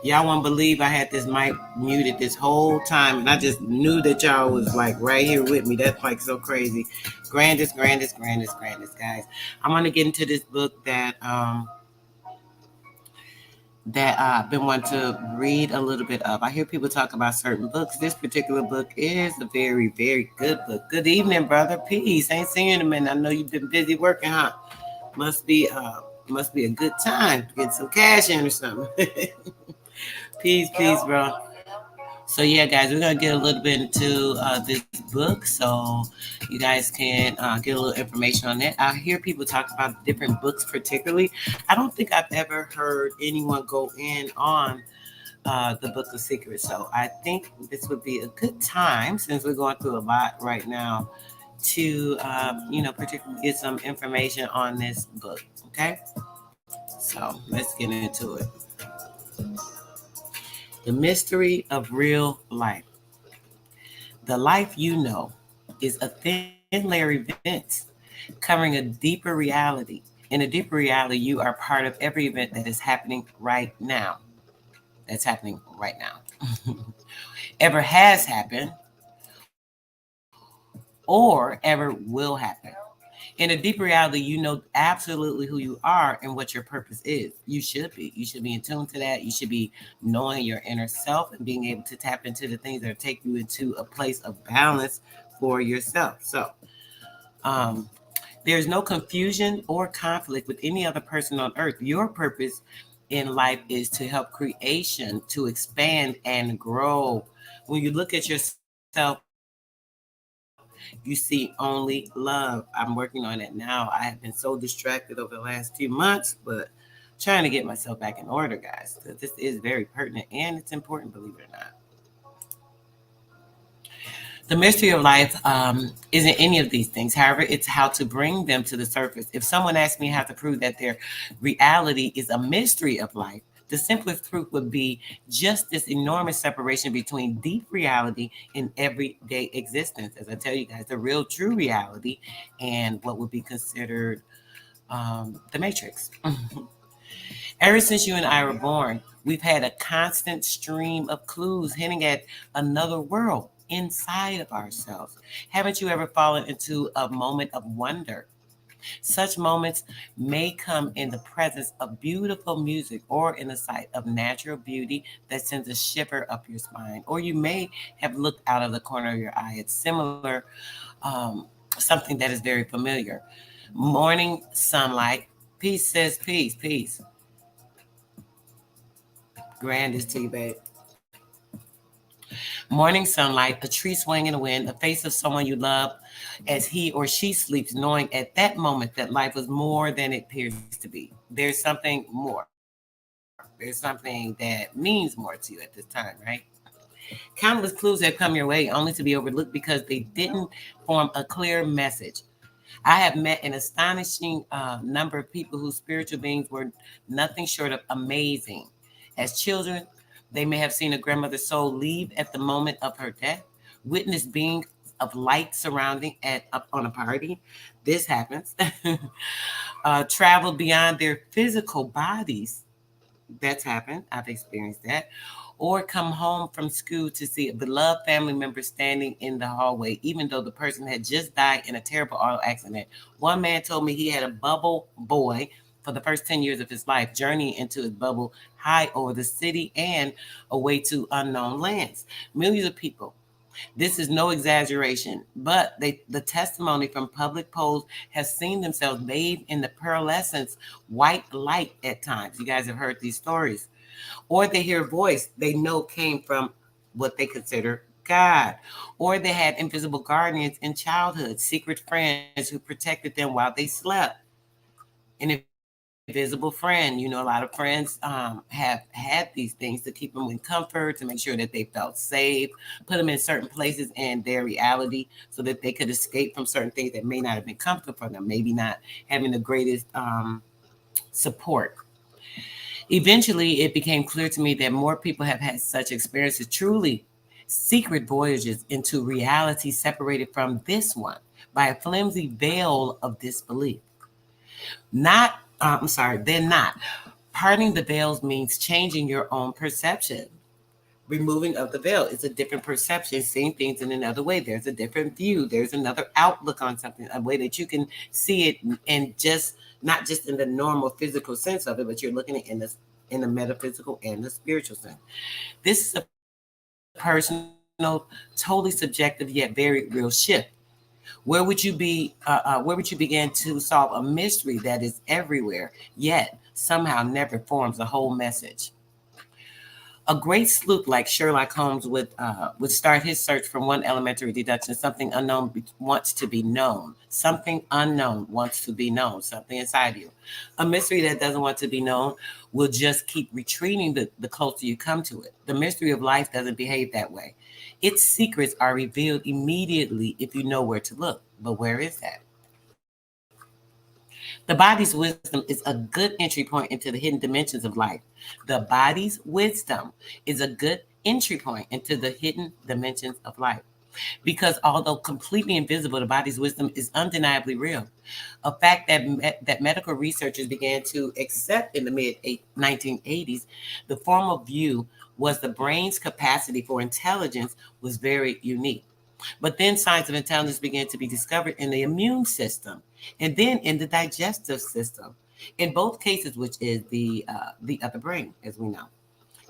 Y'all won't believe I had this mic muted this whole time, and I just knew that y'all was like right here with me. That's like so crazy. Grandest, grandest, grandest, grandest, guys. I'm gonna get into this book that I've been wanting to read a little bit of. I hear people talk about certain books. This particular book is a very, very good book. Good evening, brother. Peace. Ain't seen you in a minute. I know you've been busy working, huh? Must be a good time to get some cash in or something. Peace, peace, bro. So yeah, guys, we're gonna get a little bit into this book, so you guys can get a little information on that. I hear people talk about different books, particularly. I don't think I've ever heard anyone go in on the Book of Secrets. So I think this would be a good time, since we're going through a lot right now, to particularly get some information on this book. Okay, so let's get into it. The mystery of real life. The life you know is a thin layer of events covering a deeper reality. In a deeper reality, you are part of every event that is happening right now. That's happening right now. Ever has happened or ever will happen. In a deeper reality, you know absolutely who you are and what your purpose is. You should be. You should be in tune to that. You should be knowing your inner self and being able to tap into the things that take you into a place of balance for yourself. So, um, there's no confusion or conflict with any other person on earth. Your purpose in life is to help creation to expand and grow. When you look at yourself, you see only love. I'm working on it now. I have been so distracted over the last few months, but trying to get myself back in order, guys. This is very pertinent and it's important, believe it or not. The mystery of life isn't any of these things. However, it's how to bring them to the surface. If someone asked me how to prove that their reality is a mystery of life, the simplest truth would be just this enormous separation between deep reality and everyday existence. As I tell you guys, the real true reality and what would be considered the matrix. Ever since you and I were born, we've had a constant stream of clues hinting at another world inside of ourselves. Haven't you ever fallen into a moment of wonder? Such moments may come in the presence of beautiful music or in the sight of natural beauty that sends a shiver up your spine. Or you may have looked out of the corner of your eye at similar, something that is very familiar. Morning sunlight. Peace says peace, peace. Grandest to you, babe. Morning sunlight, a tree swaying in the wind, a face of someone you love as he or she sleeps, knowing at that moment that life was more than it appears to be. There's something more. There's something that means more to you at this time, right? Countless clues have come your way only to be overlooked because they didn't form a clear message. I have met an astonishing number of people whose spiritual beings were nothing short of amazing. As children, they may have seen a grandmother's soul leave at the moment of her death, witness beings of light surrounding at up on a party. This happens. Travel beyond their physical bodies. That's happened. I've experienced that. Or come home from school to see a beloved family member standing in the hallway, even though the person had just died in a terrible auto accident. One man told me he had a bubble boy for the first 10 years of his life, journeying into his bubble high over the city and away to unknown lands. Millions of people. This is no exaggeration, but the testimony from public polls has seen themselves bathed in the pearlescent white light at times. You guys have heard these stories. Or they hear a voice they know came from what they consider God. Or they had invisible guardians in childhood, secret friends who protected them while they slept. An invisible friend, a lot of friends have had these things to keep them in comfort, to make sure that they felt safe, put them in certain places in their reality so that they could escape from certain things that may not have been comfortable for them, maybe not having the greatest support. Eventually, it became clear to me that more people have had such experiences, truly secret voyages into reality separated from this one by a flimsy veil of disbelief. Not, I'm sorry, they're not. Parting the veils means changing your own perception. Removing of the veil is a different perception, seeing things in another way. There's a different view. There's another outlook on something, a way that you can see it, and just not just in the normal physical sense of it, but you're looking at it in the metaphysical and the spiritual sense. This is a personal, totally subjective yet very real shift. Where would you begin to solve a mystery that is everywhere, yet somehow never forms a whole message? A great sleuth like Sherlock Holmes would start his search from one elementary deduction: something unknown wants to be known. Something unknown wants to be known. Something inside you. A mystery that doesn't want to be known will just keep retreating the closer you come to it. The mystery of life doesn't behave that way. Its secrets are revealed immediately if you know where to look. But where is that? The body's wisdom is a good entry point into the hidden dimensions of life. The body's wisdom is a good entry point into the hidden dimensions of life. Because although completely invisible, the body's wisdom is undeniably real. A fact that medical researchers began to accept in the mid 1980s, the formal view was the brain's capacity for intelligence was very unique. But then signs of intelligence began to be discovered in the immune system and then in the digestive system. In both cases, which is the other brain, as we know.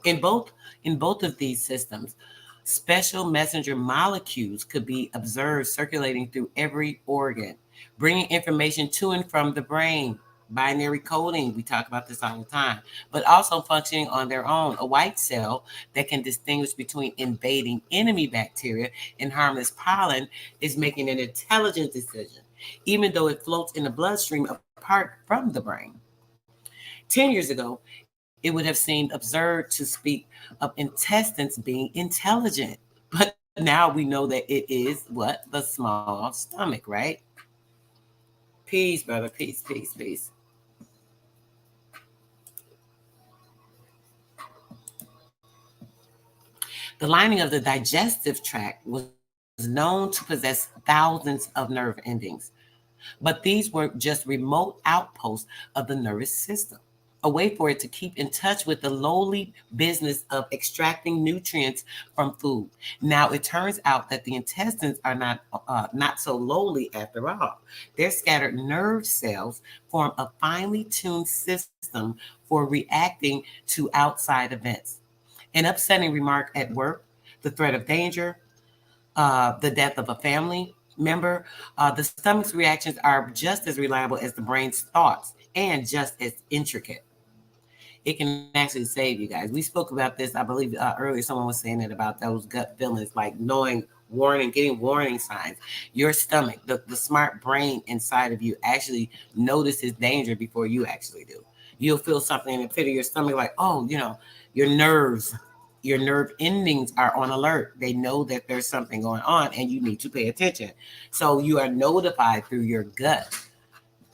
In both in both of these systems, special messenger molecules could be observed circulating through every organ, bringing information to and from the brain. Binary coding, we talk about this all the time, but also functioning on their own. A white cell that can distinguish between invading enemy bacteria and harmless pollen is making an intelligent decision, even though it floats in the bloodstream apart from the brain. 10 years ago, it would have seemed absurd to speak of intestines being intelligent. But now we know that it is what? The small stomach, right? Peace, brother. Peace, peace, peace. The lining of the digestive tract was known to possess thousands of nerve endings, but these were just remote outposts of the nervous system, a way for it to keep in touch with the lowly business of extracting nutrients from food. Now, it turns out that the intestines are not so lowly after all. Their scattered nerve cells form a finely tuned system for reacting to outside events. An upsetting remark at work, the threat of danger, the death of a family member, the stomach's reactions are just as reliable as the brain's thoughts and just as intricate. It can actually save you guys. We spoke about this, I believe, earlier. Someone was saying it about those gut feelings, like knowing warning, getting warning signs. Your stomach, the smart brain inside of you actually notices danger before you actually do. You'll feel something in the pit of your stomach, like, oh, your nerves, your nerve endings are on alert. They know that there's something going on and you need to pay attention. So you are notified through your gut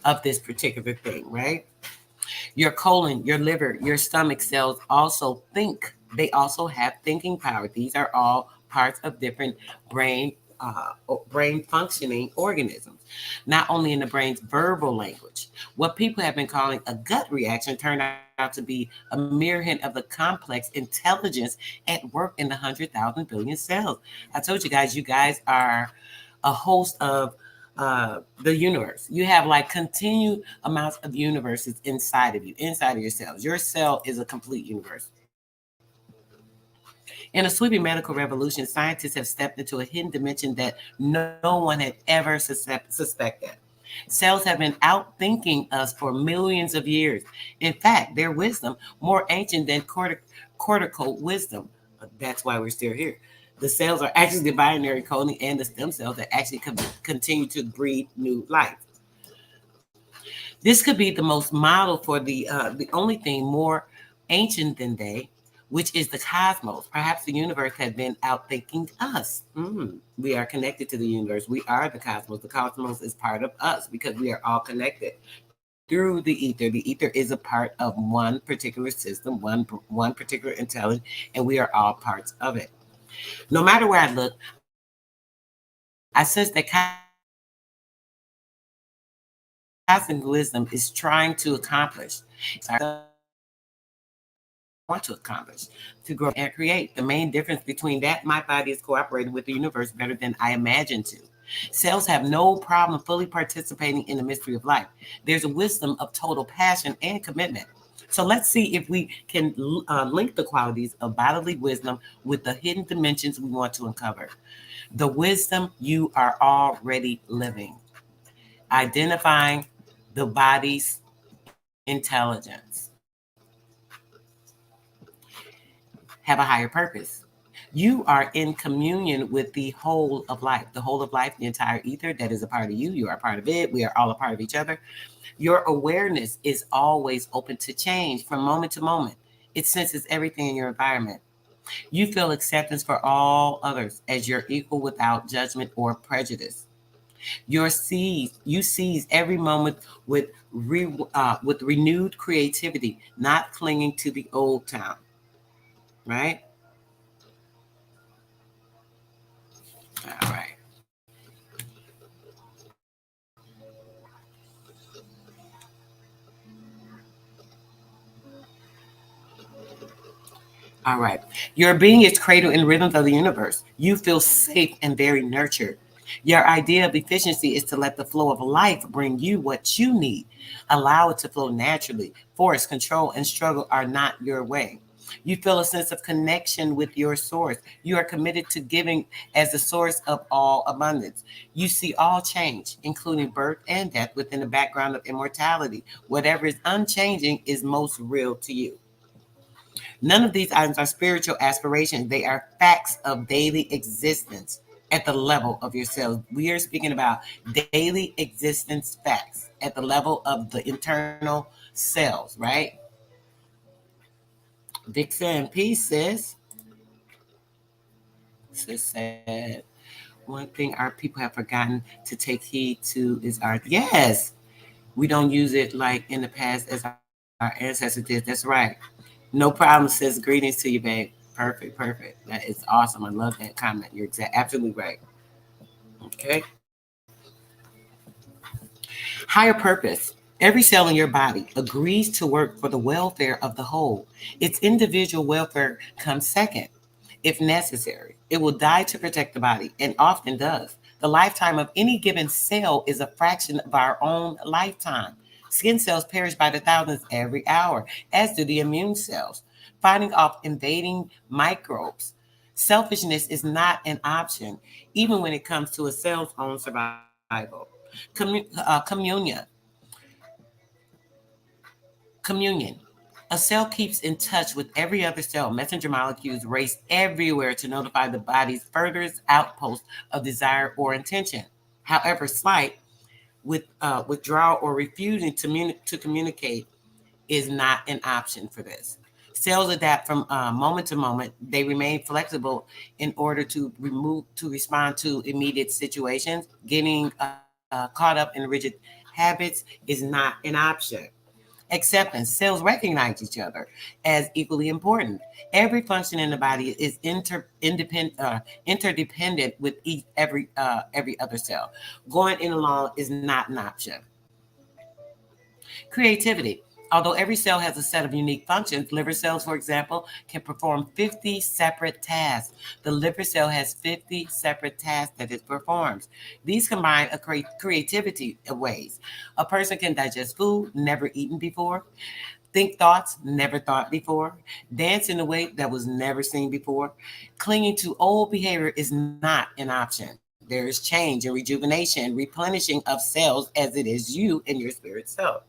of this particular thing, right? Your colon, your liver, your stomach cells also think. They also have thinking power. These are all parts of different brain brain functioning organisms. Not only in the brain's verbal language, what people have been calling a gut reaction turned out to be a mere hint of the complex intelligence at work in the 100,000 billion cells. I told you guys are a host of the universe. You have like continued amounts of universes inside of you, inside of your cells. Your cell is a complete universe. In a sweeping medical revolution, scientists have stepped into a hidden dimension that no one had ever suspected. Cells have been outthinking us for millions of years. In fact, their wisdom more ancient than cortical wisdom. That's why we're still here. The cells are actually the binary coding and the stem cells that actually continue to breed new life. This could be the most model for the only thing more ancient than they, which is the cosmos. Perhaps the universe had been outthinking us. We are connected to the universe. We are the cosmos. The cosmos is part of us because we are all connected through the ether. The ether is a part of one particular system, one particular intelligence, and we are all parts of it. No matter where I look, I sense that cosmic wisdom is trying to accomplish. It's our cells, it's our brain, it's our stomach, to accomplish, to grow and create. The main difference between that, my body is cooperating with the universe better than I imagined to. Cells have no problem fully participating in the mystery of life. There's a wisdom of total passion and commitment. So let's see if we can link the qualities of bodily wisdom with the hidden dimensions we want to uncover. The wisdom you are already living. Identifying the body's intelligence. Have a higher purpose. You are in communion with the whole of life, the whole of life, the entire ether that is a part of you. You are a part of it. We are all a part of each other. Your awareness is always open to change from moment to moment. It senses everything in your environment. You feel acceptance for all others as your equal without judgment or prejudice. You seize every moment with renewed creativity, not clinging to the old time. Right? All right. All right. Your being is cradled in rhythms of the universe. You feel safe and very nurtured. Your idea of efficiency is to let the flow of life bring you what you need. Allow it to flow naturally. Force, control, and struggle are not your way. You feel a sense of connection with your source. You are committed to giving as the source of all abundance. You see all change, including birth and death, within the background of immortality. Whatever is unchanging is most real to you. None of these items are spiritual aspirations. They are facts of daily existence at the level of yourselves. We are speaking about daily existence facts at the level of the internal cells, right? Vixen, peace, sis. Sis said, one thing our people have forgotten to take heed to is our, yes, we don't use it like in the past as our ancestors did. That's right. No problem, sis. Greetings to you, babe. Perfect, perfect. That is awesome. I love that comment. You're absolutely right. Okay. Higher purpose. Every cell in your body agrees to work for the welfare of the whole. Its individual welfare comes second. If necessary, it will die to protect the body, and often does. The lifetime of any given cell is a fraction of our own lifetime. Skin cells perish by the thousands every hour, as do the immune cells, fighting off invading microbes. Selfishness is not an option, even when it comes to a cell's own survival. Communion. Communion. A cell keeps in touch with every other cell. Messenger molecules race everywhere to notify the body's furthest outpost of desire or intention. However slight, withdrawal or refusing to communicate is not an option for this. Cells adapt from moment to moment. They remain flexible in order to respond to immediate situations. Getting caught up in rigid habits is not an option. Acceptance. Cells recognize each other as equally important. Every function in the body is interdependent with every other cell. Going in alone is not an option. Creativity. Although every cell has a set of unique functions, liver cells, for example, can perform 50 separate tasks. The liver cell has 50 separate tasks that it performs. These combine a creativity of ways. A person can digest food never eaten before, think thoughts never thought before, dance in a way that was never seen before. Clinging to old behavior is not an option. There is change and rejuvenation, replenishing of cells as it is you and your spirit self.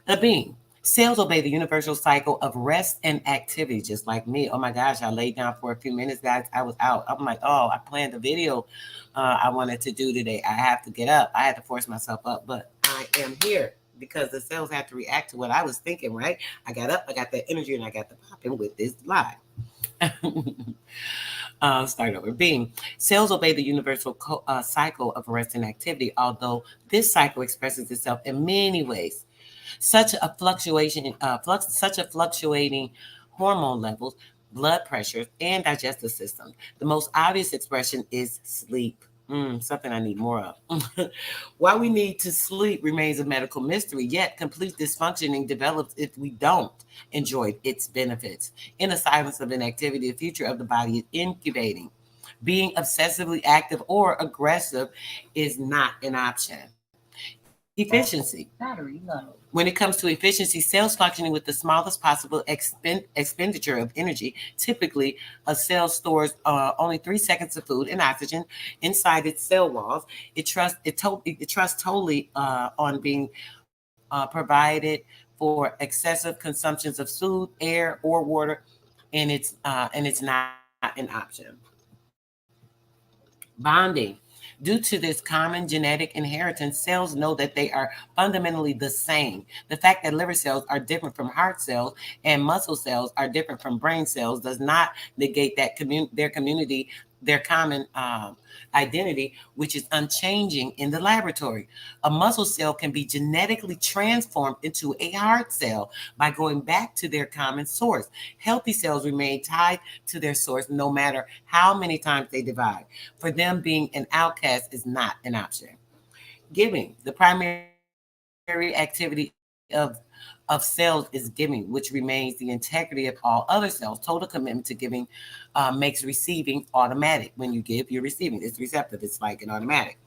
A being. Cells obey the universal cycle of rest and activity, just like me. Oh my gosh, I laid down for a few minutes, guys. I was out. I'm like, oh, I planned a video I wanted to do today. I have to get up. I had to force myself up, but I am here because the cells have to react to what I was thinking, right? I got up, I got that energy, and I got the popping with this live. Start over. Being. Cells obey the universal cycle of rest and activity, although this cycle expresses itself in many ways. Such a fluctuating hormone levels, blood pressure, and digestive system. The most obvious expression is sleep. Something I need more of. Why we need to sleep remains a medical mystery, yet complete dysfunctioning develops if we don't enjoy its benefits. In the silence of inactivity, the future of the body is incubating. Being obsessively active or aggressive is not an option. Efficiency. Battery low. When it comes to efficiency, cells functioning with the smallest possible expenditure of energy. Typically, a cell stores only 3 seconds of food and oxygen inside its cell walls. It trusts totally on being provided for excessive consumptions of food, air, or water, and it's not an option. Bonding. Due to this common genetic inheritance, cells know that they are fundamentally the same. The fact that liver cells are different from heart cells and muscle cells are different from brain cells does not negate that their common identity, which is unchanging in the laboratory. A muscle cell can be genetically transformed into a heart cell by going back to their common source. Healthy cells remain tied to their source no matter how many times they divide. For them, being an outcast is not an option. Giving. The primary activity of cells is giving, which remains the integrity of all other cells. Total commitment to giving makes receiving automatic. When you give, you're receiving. It's receptive. It's like an automatic.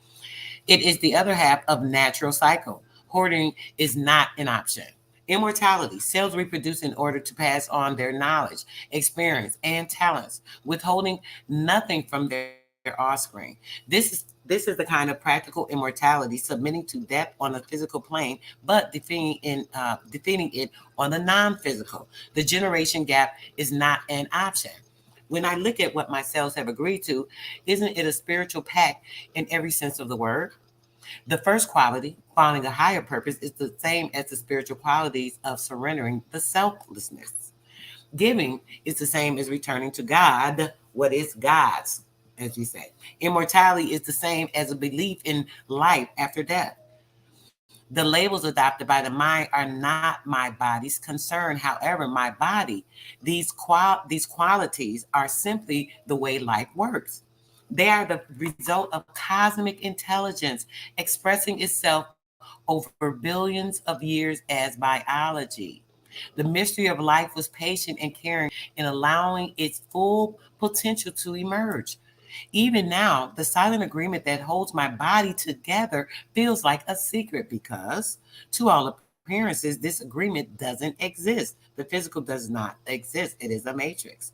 It is the other half of natural cycle. Hoarding is not an option. Immortality. Cells reproduce in order to pass on their knowledge, experience, and talents, withholding nothing from their offspring. This is the kind of practical immortality, submitting to death on the physical plane, but defeating it on the non-physical. The generation gap is not an option. When I look at what my cells have agreed to, isn't it a spiritual pact in every sense of the word? The first quality, finding a higher purpose, is the same as the spiritual qualities of surrendering the selflessness. Giving is the same as returning to God what is God's, as we say. Immortality is the same as a belief in life after death. The labels adopted by the mind are not my body's concern. However, my body, these qualities are simply the way life works. They are the result of cosmic intelligence expressing itself over billions of years as biology. The mystery of life was patient and caring in allowing its full potential to emerge. Even now, the silent agreement that holds my body together feels like a secret because, to all appearances, this agreement doesn't exist. The physical does not exist, it is a matrix.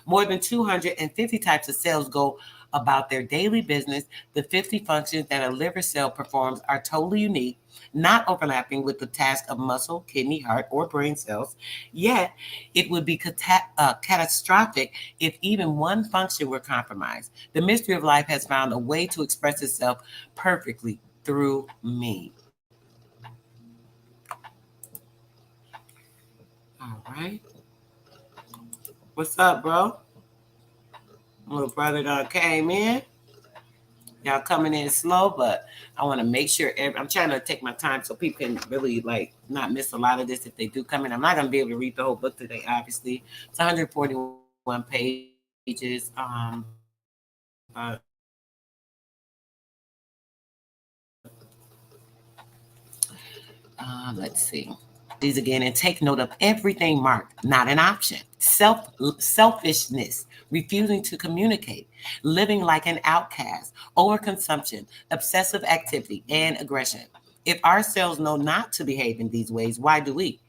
More than 250 types of cells go about their daily business. The 50 functions that a liver cell performs are totally unique, not overlapping with the task of muscle, kidney, heart, or brain cells. Yet, it would be catastrophic if even one function were compromised. The mystery of life has found a way to express itself perfectly through me. All right. What's up, bro? Little brother done came in. Y'all coming in slow, but I want to make sure I'm trying to take my time so people can really like not miss a lot of this if they do come in. I'm not gonna be able to read the whole book today, obviously. It's 141 pages. Let's see. These again and take note of everything marked, not an option. Selfishness, refusing to communicate, living like an outcast, overconsumption, obsessive activity, and aggression. If our cells know not to behave in these ways, why do we?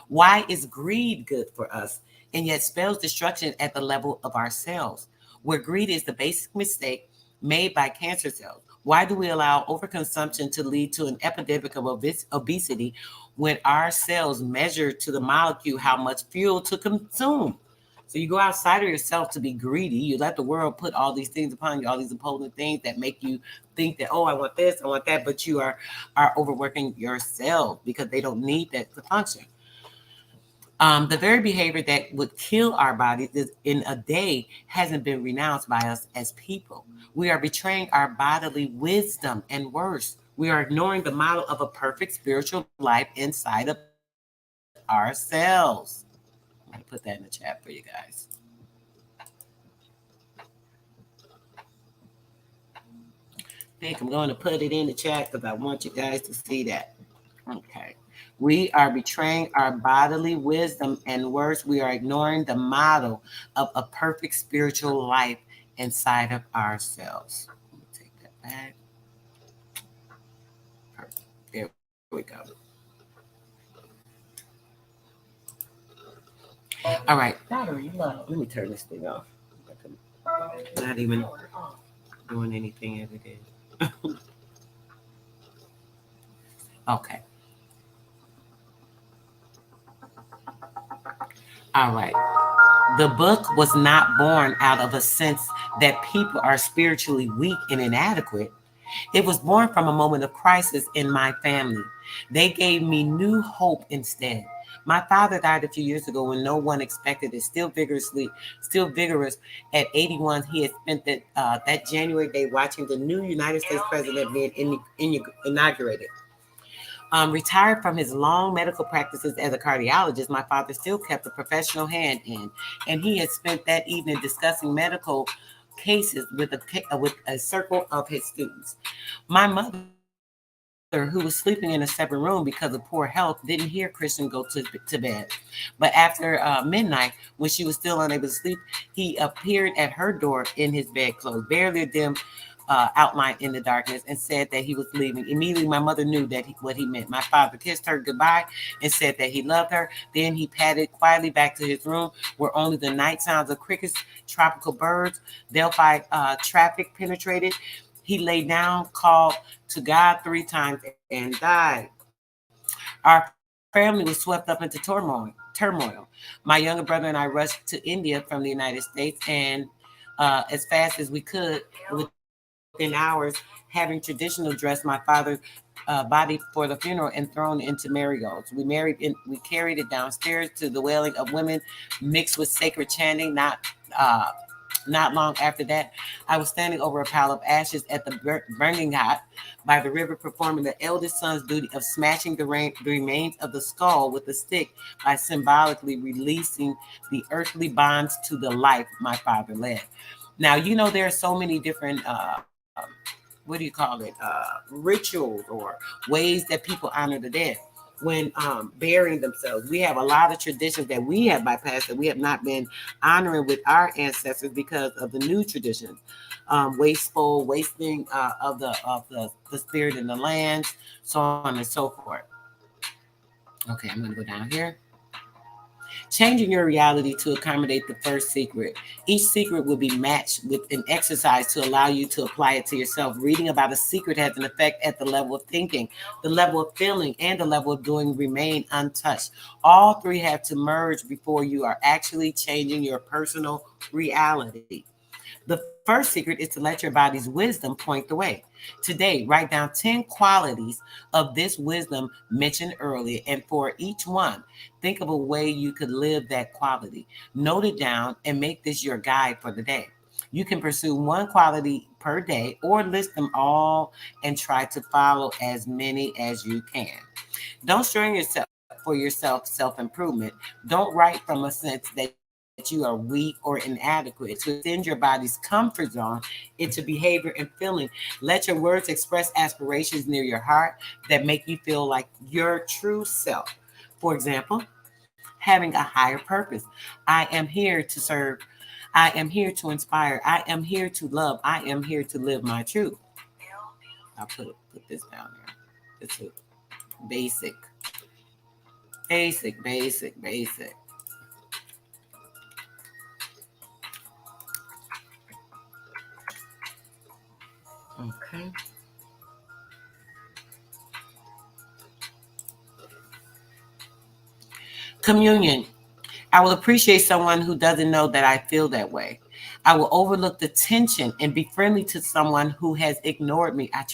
Why is greed good for us and yet spells destruction at the level of our cells? Where greed is the basic mistake made by cancer cells. Why do we allow overconsumption to lead to an epidemic of obesity when our cells measure to the molecule how much fuel to consume? So you go outside of yourself to be greedy. You let the world put all these things upon you, all these opposing things that make you think that, oh, I want this, I want that, but you are overworking yourself because they don't need that to function. The very behavior that would kill our bodies in a day hasn't been renounced by us as people. We are betraying our bodily wisdom, and worse, we are ignoring the model of a perfect spiritual life inside of ourselves. I'm going to put that in the chat for you guys. think I'm going to put it in the chat because I want you guys to see that. Okay. We are betraying our bodily wisdom and worse, we are ignoring the model of a perfect spiritual life inside of ourselves. Let me take that back. Perfect. There we go. All right. Battery low. Let me turn this thing off. Not even doing anything as it is. Okay. All right. The book was not born out of a sense that people are spiritually weak and inadequate. It was born from a moment of crisis in my family. They gave me new hope instead. My father died a few years ago when no one expected it. Still vigorous at 81. He had spent that January day watching the new United States president being inaugurated. Retired from his long medical practices as a cardiologist, my father still kept a professional hand in, and he had spent that evening discussing medical cases with a circle of his students. My mother, who was sleeping in a separate room because of poor health, didn't hear Christian go to bed. But after midnight, when she was still unable to sleep, he appeared at her door in his bedclothes, barely a dim outline in the darkness, and said that he was leaving. Immediately, my mother knew what he meant. My father kissed her goodbye and said that he loved her. Then he padded quietly back to his room, where only the night sounds of crickets, tropical birds, Delphi traffic penetrated. He lay down, called to God 3 times, and died. Our family was swept up into turmoil. My younger brother and I rushed to India from the United States, and as fast as we could, within hours, having traditional dressed my father's body for the funeral and thrown into marigolds. We carried it downstairs to the wailing of women mixed with sacred chanting. Uh, Not long after that, I was standing over a pile of ashes at the burning hut by the river, performing the eldest son's duty of smashing the remains of the skull with a stick by symbolically releasing the earthly bonds to the life my father led. Now, there are so many different, what do you call it, rituals or ways that people honor the dead when burying themselves. We have a lot of traditions that we have bypassed that we have not been honoring with our ancestors because of the new traditions, wasteful wasting of the spirit in the lands, so on and so forth. Okay, I'm going to go down here. Changing your reality to accommodate the first secret. Each secret will be matched with an exercise to allow you to apply it to yourself. Reading about a secret has an effect at the level of thinking, the level of feeling, and the level of doing remain untouched. All three have to merge before you are actually changing your personal reality. The first secret is to let your body's wisdom point the way. Today, write down 10 qualities of this wisdom mentioned earlier, and for each one, think of a way you could live that quality. Note it down and make this your guide for the day. You can pursue one quality per day or list them all and try to follow as many as you can. Don't strain yourself for yourself self-improvement. Don't write from a sense that you are weak or inadequate. To extend your body's comfort zone into behavior and feeling, let your words express aspirations near your heart that make you feel like your true self. For example, having a higher purpose. I am here to serve. I am here to inspire. I am here to love. I am here to live my truth. I'll put this down there. It's a basic, basic. Okay. Communion. I will appreciate someone who doesn't know that I feel that way. I will overlook the tension and be friendly to someone who has ignored me. I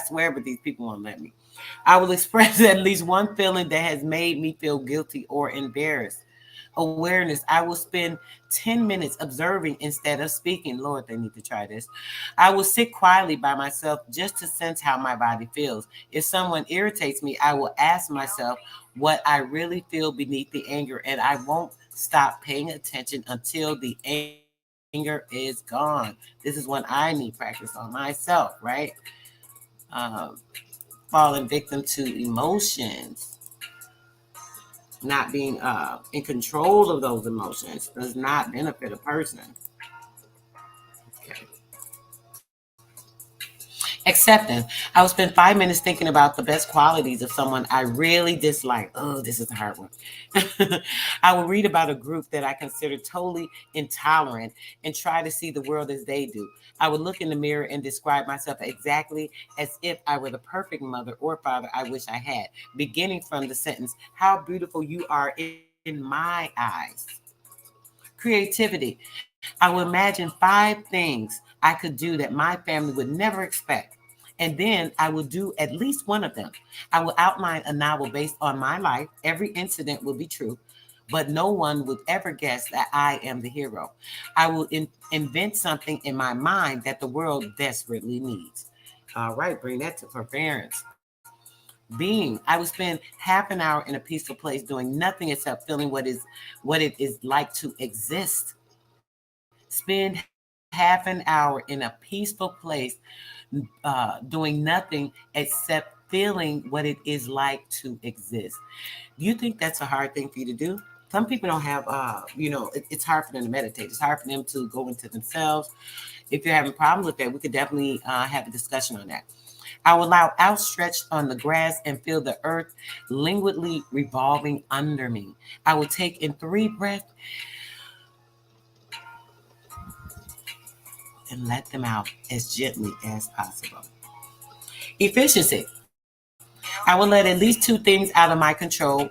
swear, but these people won't let me. I will express at least one feeling that has made me feel guilty or embarrassed. Awareness. I will spend 10 minutes observing instead of speaking. Lord, they need to try this. I will sit quietly by myself just to sense how my body feels. If someone irritates me, I will ask myself what I really feel beneath the anger, and I won't stop paying attention until the anger anger is gone. This is when I need practice on myself, right? Um, Falling victim to emotions, not being in control of those emotions does not benefit a person. Okay. Acceptance. I will spend 5 minutes thinking about the best qualities of someone I really dislike. Oh, this is a hard one. I will read about a group that I consider totally intolerant and try to see the world as they do. I would look in the mirror and describe myself exactly as if I were the perfect mother or father I wish I had, beginning from the sentence, "How beautiful you are in my eyes." Creativity. I will imagine 5 things I could do that my family would never expect. And then I will do at least one of them. I will outline a novel based on my life. Every incident will be true, but no one would ever guess that I am the hero. I will invent something in my mind that the world desperately needs. All right, bring that to forbearance. Being, I would spend half an hour in a peaceful place doing nothing except feeling what it is like to exist. Spend half an hour in a peaceful place doing nothing except feeling what it is like to exist. Do you think that's a hard thing for you to do? Some people don't have, it's hard for them to meditate. It's hard for them to go into themselves. If you're having problems with that, we could definitely have a discussion on that. I will allow outstretched on the grass and feel the earth languidly revolving under me. I will take in 3 breaths and let them out as gently as possible. Efficiency. I will let at least 2 things out of my control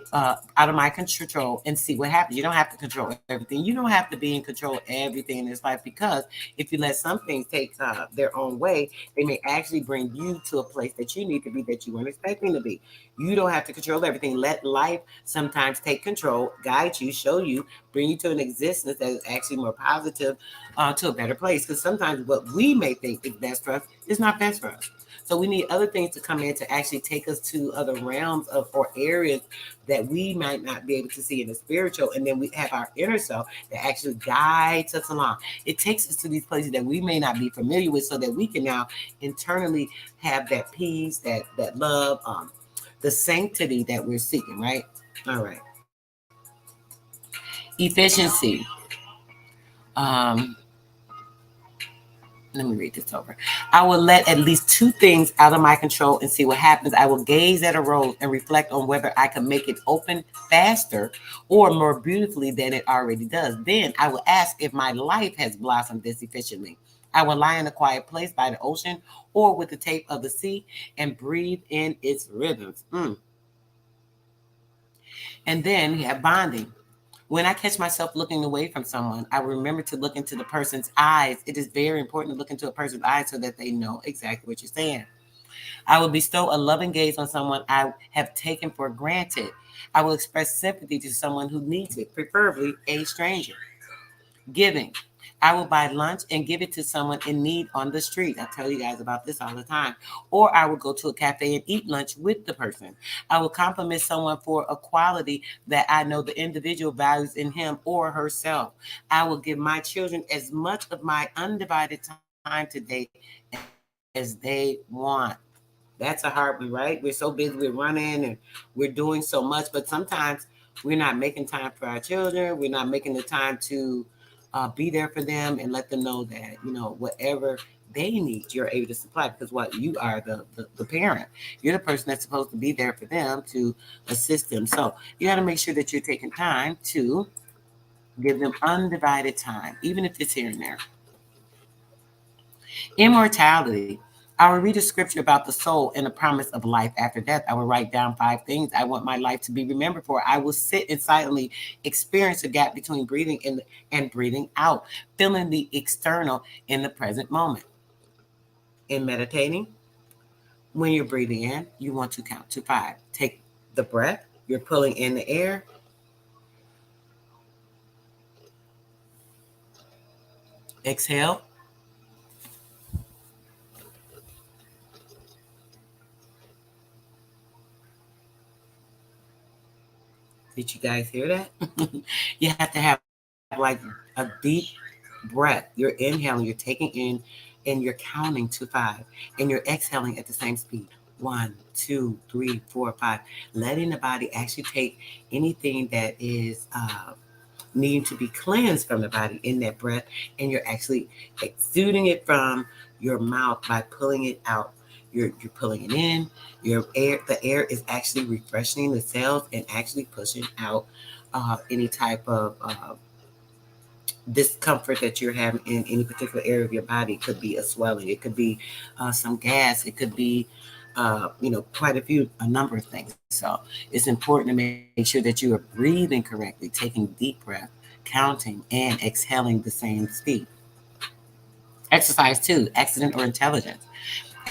and see what happens. You don't have to control everything. You don't have to be in control of everything in this life, because if you let some things take their own way, they may actually bring you to a place that you need to be that you weren't expecting to be. You don't have to control everything. Let life sometimes take control, guide you, show you, bring you to an existence that is actually more positive, to a better place. Because sometimes what we may think is best for us is not best for us. So we need other things to come in to actually take us to other realms of or areas that we might not be able to see in the spiritual. And then we have our inner self that actually guides us along. It takes us to these places that we may not be familiar with, so that we can now internally have that peace, that love, the sanctity that we're seeking, right? All right. Efficiency. Um, Let me read this over. I will let at least 2 things out of my control and see what happens. I will gaze at a rose and reflect on whether I can make it open faster or more beautifully than it already does. Then I will ask if my life has blossomed this efficiently. I will lie in a quiet place by the ocean or with the tape of the sea and breathe in its rhythms. And then you have bonding. When I catch myself looking away from someone, I remember to look into the person's eyes. It is very important to look into a person's eyes so that they know exactly what you're saying. I will bestow a loving gaze on someone I have taken for granted. I will express sympathy to someone who needs it, preferably a stranger. Giving. I will buy lunch and give it to someone in need on the street. I tell you guys about this all the time. Or I will go to a cafe and eat lunch with the person. I will compliment someone for a quality that I know the individual values in him or herself. I will give my children as much of my undivided time today as they want. That's a hard one, right? We're so busy, we're running and we're doing so much, but sometimes we're not making time for our children. We're not making the time to be there for them and let them know that, whatever they need, you're able to supply, because what you are the parent. You're the person that's supposed to be there for them to assist them. So you got to make sure that you're taking time to give them undivided time, even if it's here and there. Immortality. I will read a scripture about the soul and the promise of life after death. I will write down 5 things I want my life to be remembered for. I will sit and silently experience the gap between breathing in and breathing out, feeling the external in the present moment. In meditating, when you're breathing in, you want to count to 5. Take the breath, you're pulling in the air, exhale. Did you guys hear that? You have to have like a deep breath breath. You're inhaling, you're taking in, and you're counting to 5, and you're exhaling at the same speed. 1, 2, 3, 4, 5. Letting the body actually take anything that is needing to be cleansed from the body in that breath, and you're actually exuding it from your mouth by pulling it out. You're pulling it in. The air is actually refreshing the cells and actually pushing out any type of discomfort that you're having in any particular area of your body. It could be a swelling, it could be some gas, it could be quite a number of things. So it's important to make sure that you are breathing correctly, taking deep breath, counting, and exhaling the same speed. Exercise 2, accident or intelligence.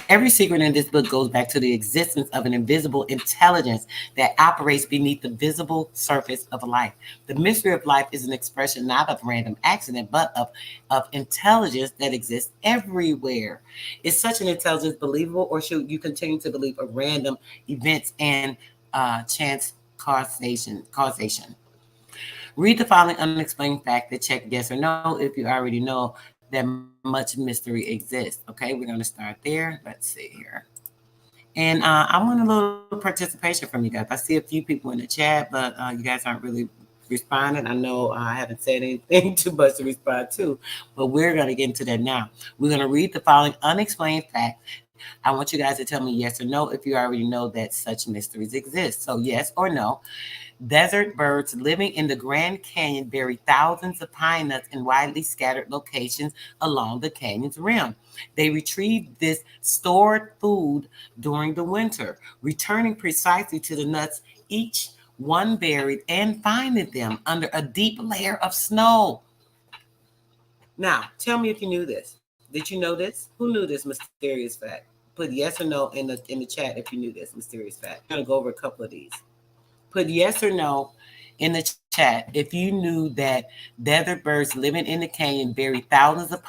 Every secret in this book goes back to the existence of an invisible intelligence that operates beneath the visible surface of life. The mystery of life is an expression not of random accident, but of intelligence that exists everywhere. Is such an intelligence believable, or should you continue to believe of random events and chance causation? Read the following unexplained fact that check yes or no if you already know that much mystery exists. Okay, we're going to start there. Let's see here. And I want a little participation from you guys. I see a few people in the chat, but you guys aren't really responding. I know I haven't said anything too much to respond to, but we're going to get into that now. We're going to read the following unexplained fact. I want you guys to tell me yes or no if you already know that such mysteries exist. So, yes or no. Desert birds living in the Grand Canyon bury thousands of pine nuts in widely scattered locations along the canyon's rim. They retrieve this stored food during the winter, returning precisely to the nuts, each one buried, and finding them under a deep layer of snow. Now, tell me if you knew this. Did you know this? Who knew this mysterious fact? Put yes or no in the chat if you knew this mysterious fact. I'm gonna go over a couple of these. Put yes or no in the chat if you knew that desert birds living in the canyon bury thousands of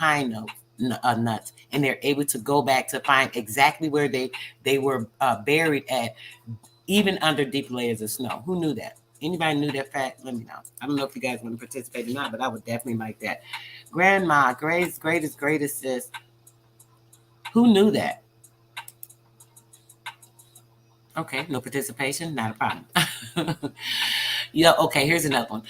nuts, and they're able to go back to find exactly where they were buried at, even under deep layers of snow. Who knew that? Anybody knew that fact? Let me know. I don't know if you guys want to participate or not, but I would definitely like that. Grandma, greatest sis. Who knew that? Okay, no participation, not a problem. Yeah, okay, here's another one.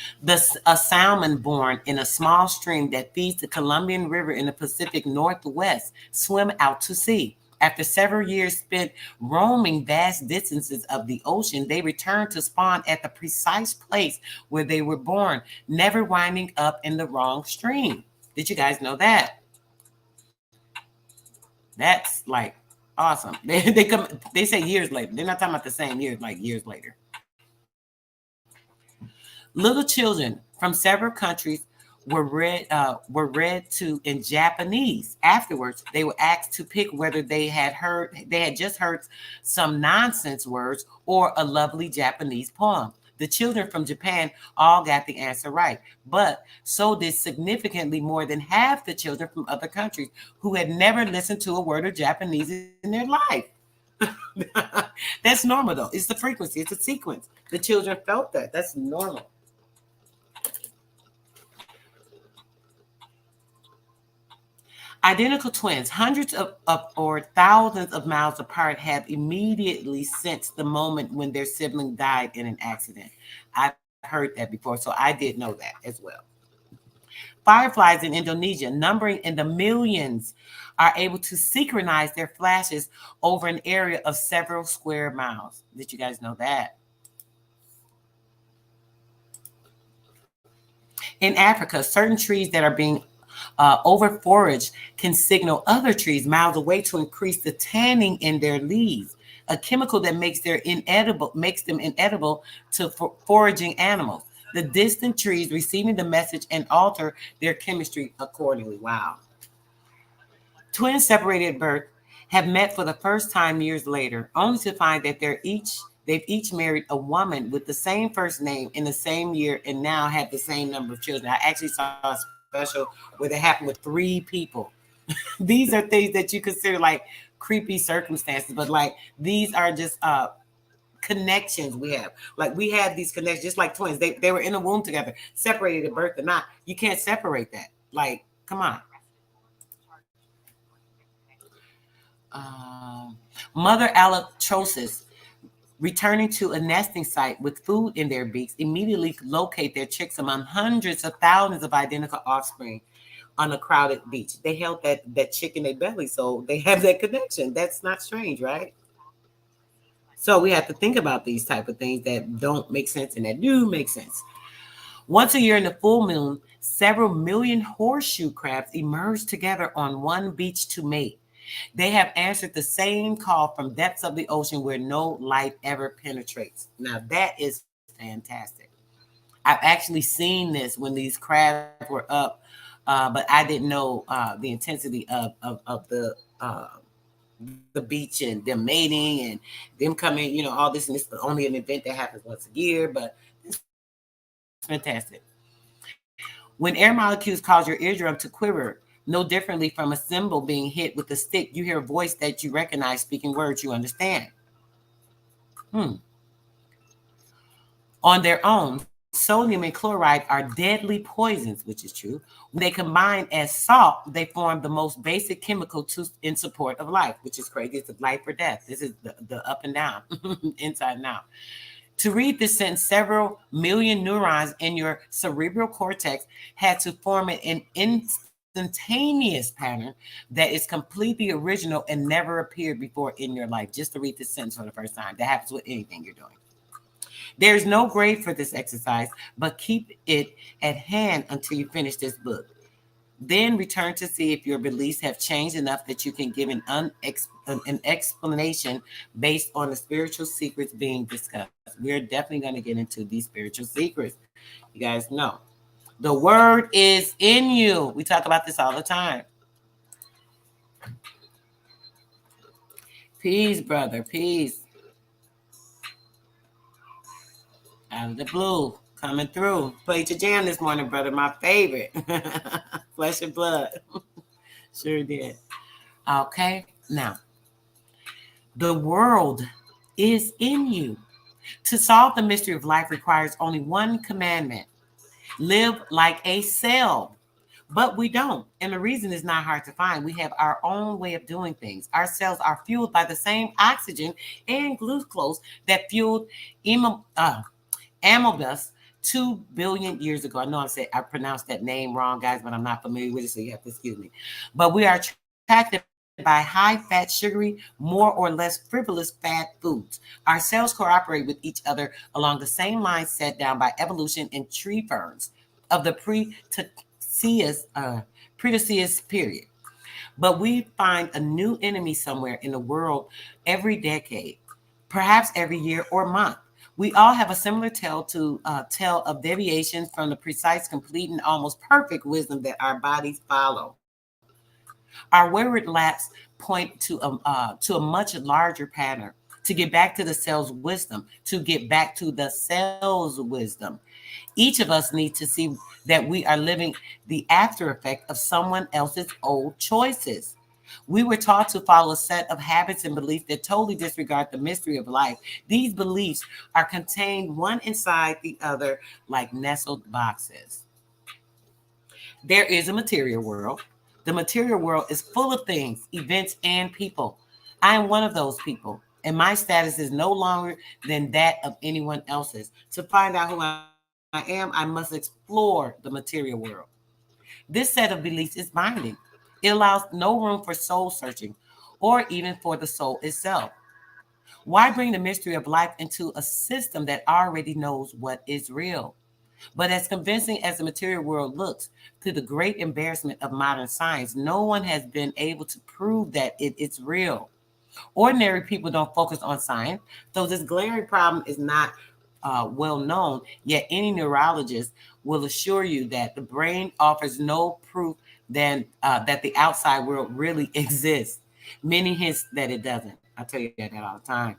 A salmon born in a small stream that feeds the Colombian River in the Pacific Northwest swim out to sea. After several years spent roaming vast distances of the ocean, they return to spawn at the precise place where they were born, never winding up in the wrong stream. Did you guys know that? That's like awesome. They say years later. They're not talking about the same years, like years later. Little children from several countries were read to in Japanese. Afterwards, they were asked to pick whether they had just heard some nonsense words or a lovely Japanese poem. The children from Japan all got the answer right, but so did significantly more than half the children from other countries who had never listened to a word of Japanese in their life. That's normal, though. It's the frequency, it's a sequence. The children felt that. That's normal. Identical twins, hundreds of or thousands of miles apart, have immediately sensed the moment when their sibling died in an accident. I've heard that before, so I did know that as well. Fireflies in Indonesia, numbering in the millions, are able to synchronize their flashes over an area of several square miles. Did you guys know that? In Africa, certain trees that are being over foraged can signal other trees miles away to increase the tanning in their leaves, a chemical that makes them inedible to foraging animals. The distant trees receiving the message and alter their chemistry accordingly. Wow. Twins separated at birth have met for the first time years later, only to find that they've each married a woman with the same first name in the same year and now have the same number of children. I actually saw a special where that happened with 3 people. These are things that you consider like creepy circumstances, but like these are just connections we have. Like we have these connections, just like twins. They were in a womb together, separated at birth or not. You can't separate that. Like Come on. Mother allotrosis, returning to a nesting site with food in their beaks, immediately locate their chicks among hundreds of thousands of identical offspring on a crowded beach. They held that chick in their belly, so they have that connection. That's not strange, right? So we have to think about these type of things that don't make sense and that do make sense. Once a year in the full moon, several million horseshoe crabs emerge together on one beach to mate. They have answered the same call from depths of the ocean where no light ever penetrates. Now that is fantastic. I've actually seen this when these crabs were up, but I didn't know the intensity of the beach and them mating and them coming, all this, and it's only an event that happens once a year, but it's fantastic. When air molecules cause your eardrum to quiver, no differently from a cymbal being hit with a stick, you hear a voice that you recognize speaking words you understand. On their own, sodium and chloride are deadly poisons, which is true. When they combine as salt, they form the most basic chemical in support of life, which is crazy. It's life or death. This is the up and down, inside and out. To read this sentence, several million neurons in your cerebral cortex had to form an instantaneous pattern that is completely original and never appeared before in your life. Just to read this sentence for the first time. That happens with anything you're doing. There is no grade for this exercise, but keep it at hand until you finish this book. Then return to see if your beliefs have changed enough that you can give an explanation based on the spiritual secrets being discussed. We're definitely going to get into these spiritual secrets. You guys know. The word is in you. We talk about this all the time. Peace, brother. Peace. Out of the blue. Coming through. Played your jam this morning, brother. My favorite. Flesh and blood. Sure did. Okay. Now, the world is in you. To solve the mystery of life requires only one commandment: live like a cell. But we don't. And the reason is not hard to find. We have our own way of doing things. Our cells are fueled by the same oxygen and glucose that fueled amobus 2 billion years ago. I know I pronounced that name wrong, guys, but I'm not familiar with it, so you have to excuse me. But we are attracted by high-fat, sugary, more or less frivolous fat foods. Our cells cooperate with each other along the same lines set down by evolution in tree ferns of the Cretaceous period. But we find a new enemy somewhere in the world every decade, perhaps every year or month. We all have a similar tale to tell of deviations from the precise, complete, and almost perfect wisdom that our bodies follow. Our wayward laps point to a much larger pattern, to get back to the cell's wisdom, to get back to the cell's wisdom. Each of us needs to see that we are living the after effect of someone else's old choices. We were taught to follow a set of habits and beliefs that totally disregard the mystery of life. These beliefs are contained one inside the other like nestled boxes. There is a material world. The material world is full of things, events, and people. I am one of those people, and my status is no longer than that of anyone else's. To find out who I am, I must explore the material world. This set of beliefs is binding. It allows no room for soul searching or even for the soul itself. Why bring the mystery of life into a system that already knows what is real? But as convincing as the material world looks, to the great embarrassment of modern science, no one has been able to prove that it's real. Ordinary people don't focus on science, so this glaring problem is not well known, yet any neurologist will assure you that the brain offers no proof that the outside world really exists. Many hints that it doesn't. I tell you that all the time.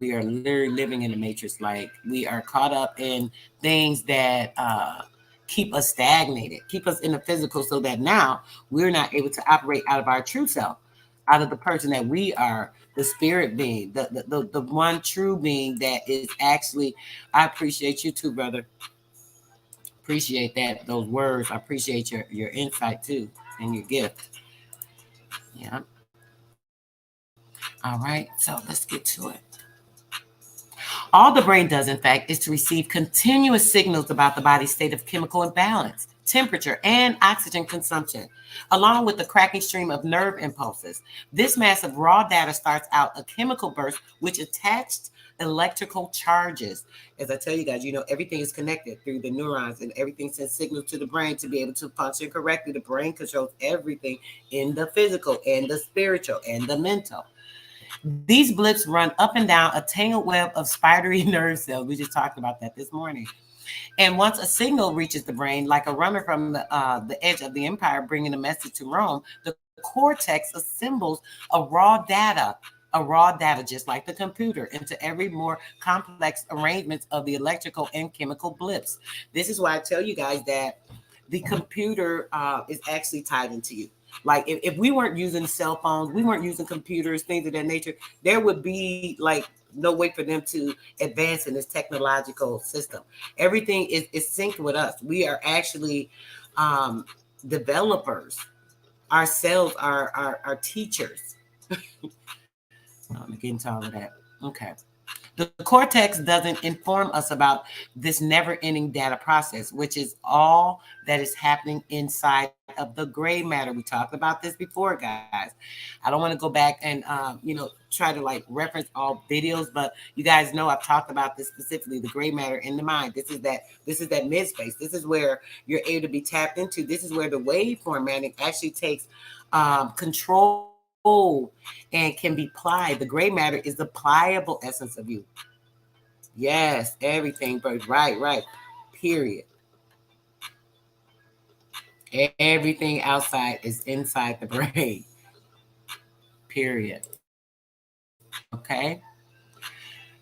We are literally living in a matrix. Like, we are caught up in things that keep us stagnated, keep us in the physical, so that now we're not able to operate out of our true self, out of the person that we are, the spirit being, the one true being that is actually. I appreciate you too, brother. Appreciate that, those words. I appreciate your insight too and your gift. Yeah. All right, so let's get to it. All the brain does, in fact, is to receive continuous signals about the body's state of chemical imbalance, temperature, and oxygen consumption, along with the cracking stream of nerve impulses. This massive raw data starts out a chemical burst, which attached electrical charges. As I tell you guys, everything is connected through the neurons and everything sends signals to the brain to be able to function correctly. The brain controls everything in the physical and the spiritual and the mental. These blips run up and down a tangled web of spidery nerve cells. We just talked about that this morning. And once a signal reaches the brain, like a runner from the edge of the empire bringing a message to Rome, the cortex assembles a raw data, just like the computer, into every more complex arrangements of the electrical and chemical blips. This is why I tell you guys that the computer is actually tied into you. Like if we weren't using cell phones, we weren't using computers, things of that nature, there would be like no way for them to advance in this technological system. Everything is synced with us. We are actually developers. Ourselves are teachers. I'm getting to all of that. Okay. The cortex doesn't inform us about this never-ending data process, which is all that is happening inside of the gray matter. We talked about this before, guys. I don't want to go back and try to like reference all videos, but you guys know I've talked about this specifically, the gray matter in the mind. This is that mid space. This is where you're able to be tapped into. This is where the wave formatting actually takes control and can be plied. The gray matter is the pliable essence of you. Yes, everything, but right. Period. Everything outside is inside the brain. Period. Okay.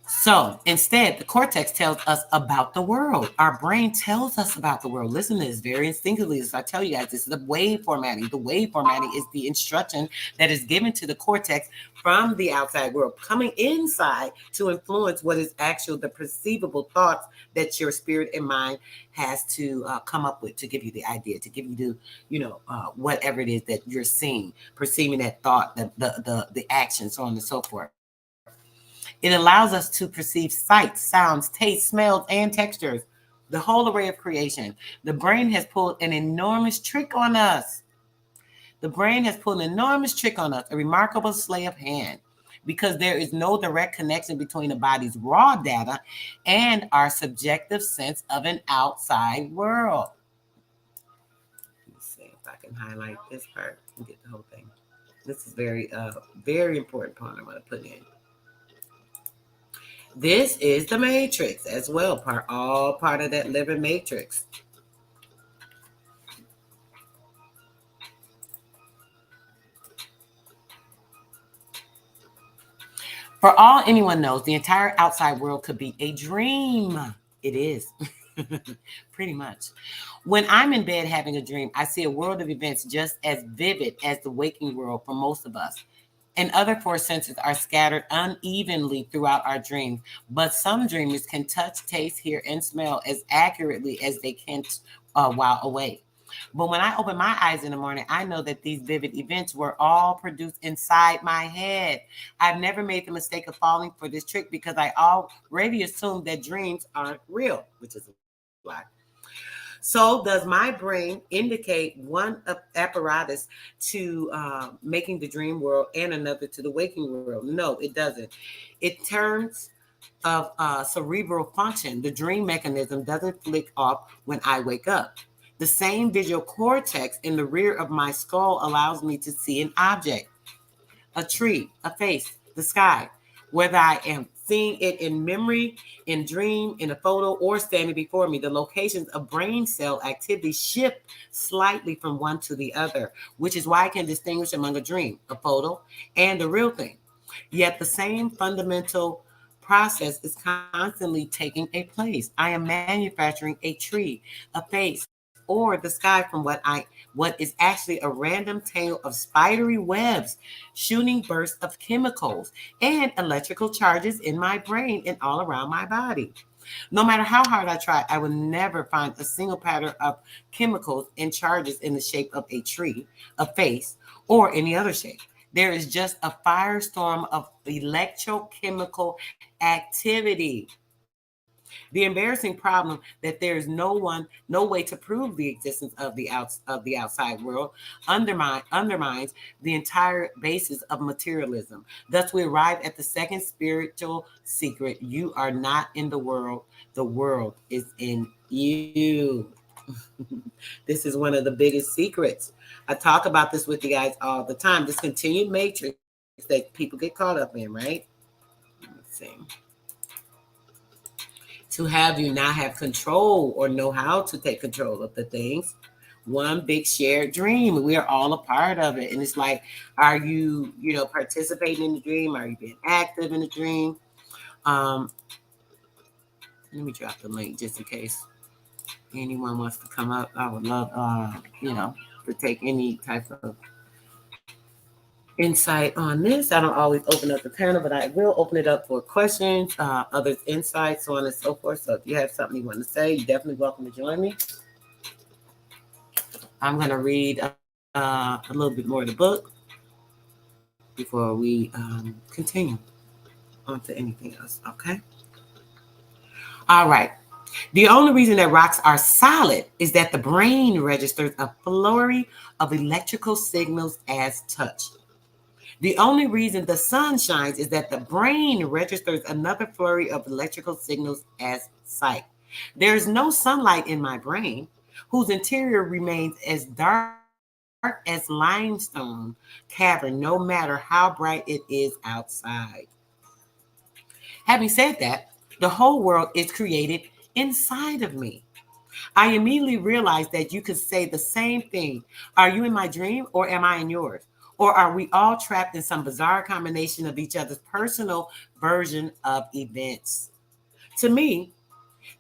So instead, the cortex tells us about the world. Our brain tells us about the world. Listen to this very instinctively. As I tell you guys, this is the wave formatting. The wave formatting is the instruction that is given to the cortex from the outside world, coming inside to influence what is actual, the perceivable thoughts that your spirit and mind has to come up with to give you the idea, to give you the, whatever it is that you're seeing, perceiving that thought, the action, so on and so forth. It allows us to perceive sights, sounds, tastes, smells, and textures, the whole array of creation. The brain has pulled an enormous trick on us. The brain has pulled an enormous trick on us, a remarkable sleight of hand, because there is no direct connection between the body's raw data and our subjective sense of an outside world. Let's see if I can highlight this part and get the whole thing. This is very important part I'm going to put in. This is the matrix as well, all part of that living matrix. For all anyone knows, the entire outside world could be a dream. It is. Pretty much. When I'm in bed having a dream, I see a world of events just as vivid as the waking world for most of us. And other four senses are scattered unevenly throughout our dreams. But some dreamers can touch, taste, hear, and smell as accurately as they can while awake. But when I open my eyes in the morning, I know that these vivid events were all produced inside my head. I've never made the mistake of falling for this trick because I already assumed that dreams aren't real, which is a lie. So does my brain indicate one apparatus to making the dream world and another to the waking world? No, it doesn't. In terms of cerebral function, the dream mechanism doesn't flick off when I wake up. The same visual cortex in the rear of my skull allows me to see an object, a tree, a face, the sky, whether I am seeing it in memory, in dream, in a photo, or standing before me. The locations of brain cell activity shift slightly from one to the other, which is why I can distinguish among a dream, a photo, and the real thing. Yet the same fundamental process is constantly taking a place. I am manufacturing a tree, a face, or the sky from what is actually a random tangle of spidery webs, shooting bursts of chemicals and electrical charges in my brain and all around my body. No matter how hard I try, I will never find a single pattern of chemicals and charges in the shape of a tree, a face, or any other shape. There is just a firestorm of electrochemical activity. The embarrassing problem that there is no way to prove the existence of the outside world undermines the entire basis of materialism. Thus, we arrive at the second spiritual secret: you are not in the world is in you. This is one of the biggest secrets. I talk about this with you guys all the time. This continued matrix that people get caught up in, right? Let's see. To have you not have control or know how to take control of the things. One big shared dream. We are all a part of it. And it's like, are you, participating in the dream? Are you being active in the dream? Um, Let me drop the link just in case anyone wants to come up. I would love, to take any type of insight on this. I don't always open up the panel, but I will open it up for questions, others' insights, so on and so forth. So if you have something you want to say, you're definitely welcome to join me. I'm going to read a little bit more of the book before we continue on to anything else, okay? All right. The only reason that rocks are solid is that the brain registers a flurry of electrical signals as touch. The only reason the sun shines is that the brain registers another flurry of electrical signals as sight. There is no sunlight in my brain, whose interior remains as dark as limestone cavern, no matter how bright it is outside. Having said that, the whole world is created inside of me. I immediately realized that you could say the same thing. Are you in my dream or am I in yours? Or are we all trapped in some bizarre combination of each other's personal version of events? To me,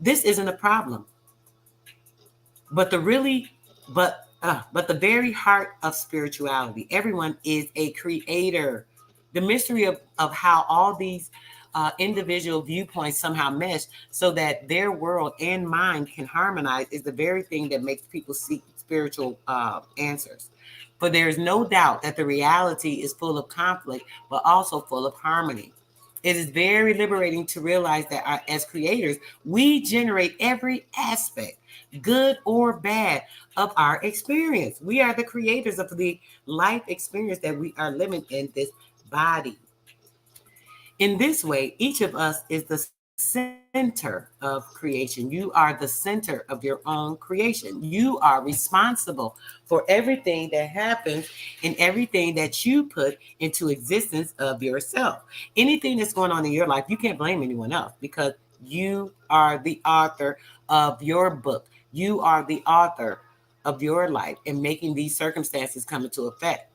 this isn't a problem, but but the very heart of spirituality. Everyone is a creator. The mystery of how all these individual viewpoints somehow mesh so that their world and mind can harmonize is the very thing that makes people seek spiritual answers. For there is no doubt that the reality is full of conflict, but also full of harmony. It is very liberating to realize that as creators, we generate every aspect, good or bad, of our experience. We are the creators of the life experience that we are living in this body. In this way, each of us is the center of creation. You are the center of your own creation. You are responsible for everything that happens and everything that you put into existence of yourself. Anything that's going on in your life, you can't blame anyone else because you are the author of your book. You are the author of your life and making these circumstances come into effect.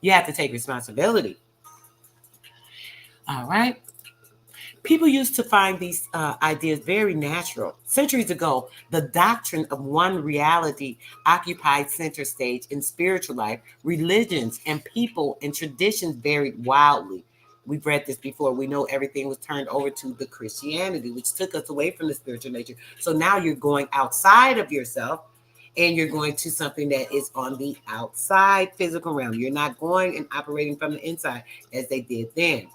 You have to take responsibility. All right. People used to find these ideas very natural. Centuries ago, the doctrine of one reality occupied center stage in spiritual life. Religions and people and traditions varied wildly. We've read this before. We know everything was turned over to the Christianity, which took us away from the spiritual nature. So now you're going outside of yourself and you're going to something that is on the outside physical realm. You're not going and operating from the inside as they did then.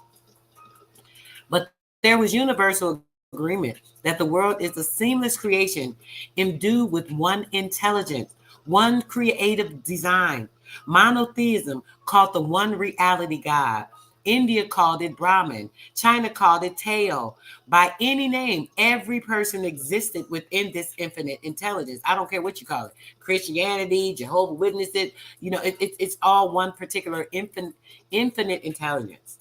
But there was universal agreement that the world is a seamless creation imbued with one intelligence, one creative design. Monotheism called the one reality God. India called it Brahman. China called it Tao. By any name, every person existed within this infinite intelligence. I don't care what you call it. Christianity, Jehovah Witnesses, it's all one particular infinite intelligence.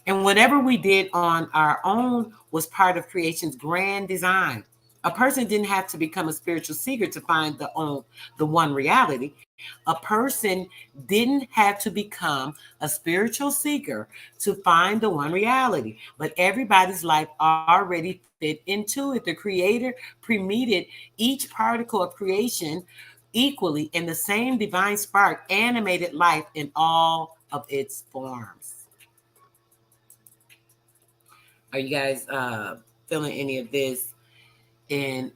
And whatever we did on our own was part of creation's grand design. A person didn't have to become a spiritual seeker to find the one reality. A person didn't have to become a spiritual seeker to find the one reality. But everybody's life already fit into it. The creator permeated each particle of creation equally, and the same divine spark animated life in all of its forms. Are you guys feeling any of this and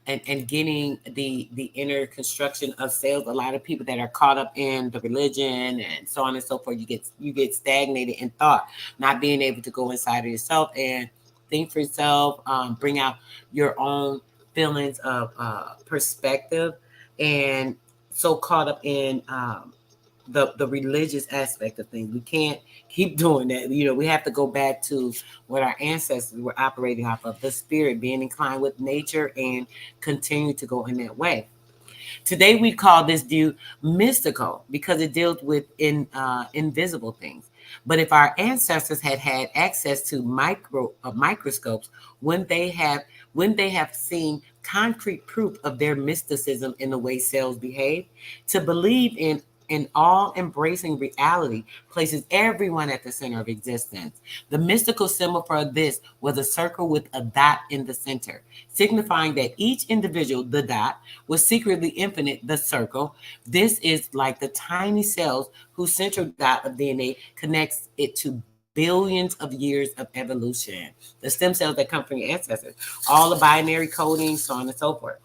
getting the inner construction of sales. A lot of people that are caught up in the religion and so on and so forth, you get stagnated in thought, not being able to go inside of yourself and think for yourself, bring out your own feelings of perspective, and so caught up in the religious aspect of things. We can't keep doing that. We have to go back to what our ancestors were operating off of, the spirit, being inclined with nature, and continue to go in that way. Today we call this view mystical because it deals with invisible things. But if our ancestors had had access to microscopes, when they have seen concrete proof of their mysticism in the way cells behave, to believe in an all embracing reality places everyone at the center of existence. The mystical symbol for this was a circle with a dot in the center, signifying that each individual, the dot, was secretly infinite, the circle. This is like the tiny cells whose central dot of DNA connects it to billions of years of evolution. The stem cells that come from your ancestors, all the binary coding, so on and so forth.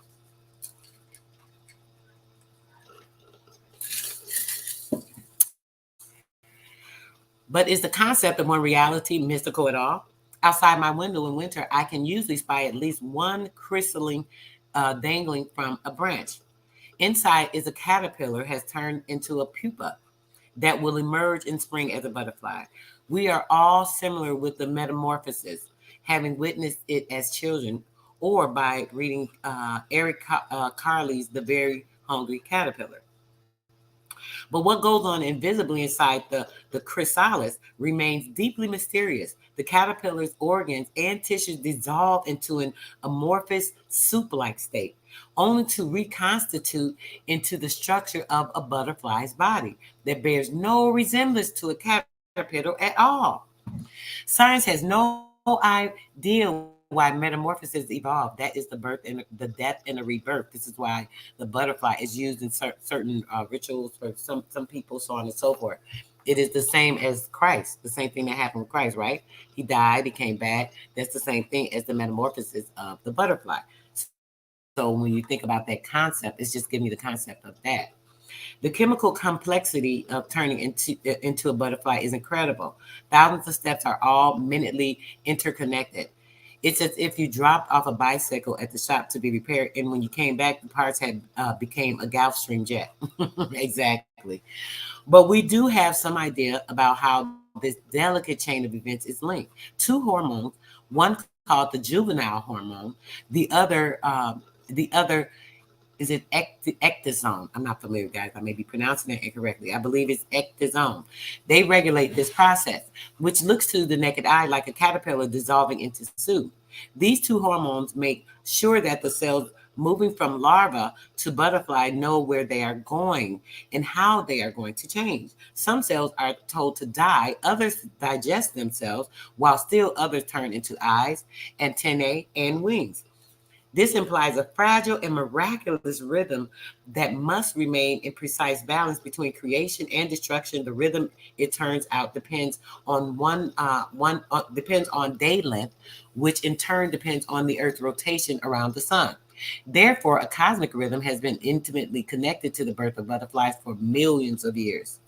But is the concept of one reality mystical at all? Outside my window in winter, I can usually spy at least one chrysalis dangling from a branch. Inside is a caterpillar has turned into a pupa that will emerge in spring as a butterfly. We are all similar with the metamorphosis, having witnessed it as children or by reading Carley's The Very Hungry Caterpillar. But what goes on invisibly inside the chrysalis remains deeply mysterious. The caterpillar's organs and tissues dissolve into an amorphous soup-like state, only to reconstitute into the structure of a butterfly's body that bears no resemblance to a caterpillar at all. Science has no idea why metamorphosis evolved. That is the birth and the death and the rebirth. This is why the butterfly is used in certain rituals for some people, so on and so forth. It is the same as Christ, the same thing that happened with Christ, right? He died, he came back. That's the same thing as the metamorphosis of the butterfly. So when you think about that concept, it's just giving you the concept of that. The chemical complexity of turning into a butterfly is incredible. Thousands of steps are all minutely interconnected. It's as if you dropped off a bicycle at the shop to be repaired, and when you came back, the parts had became a Gulfstream jet. Exactly. But we do have some idea about how this delicate chain of events is linked. Two hormones, one called the juvenile hormone, the other is it ecdysone? I'm not familiar, guys. I may be pronouncing it incorrectly. I believe it's ecdysone. They regulate this process, which looks to the naked eye like a caterpillar dissolving into soup. These two hormones make sure that the cells moving from larva to butterfly know where they are going and how they are going to change. Some cells are told to die, others digest themselves, while still others turn into eyes, antennae, and wings. This implies a fragile and miraculous rhythm that must remain in precise balance between creation and destruction. The rhythm, it turns out, depends on depends on day length, which in turn depends on the Earth's rotation around the sun. Therefore, a cosmic rhythm has been intimately connected to the birth of butterflies for millions of years.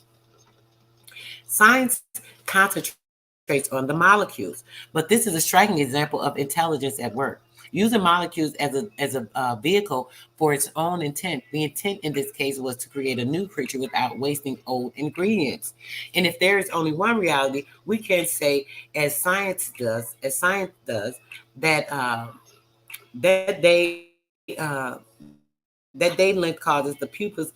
Science concentrates on the molecules, but this is a striking example of intelligence at work. Using molecules as a vehicle for its own intent. The intent in this case was to create a new creature without wasting old ingredients. And if there is only one reality, we can say, as science does, that that day that day length causes the pupa's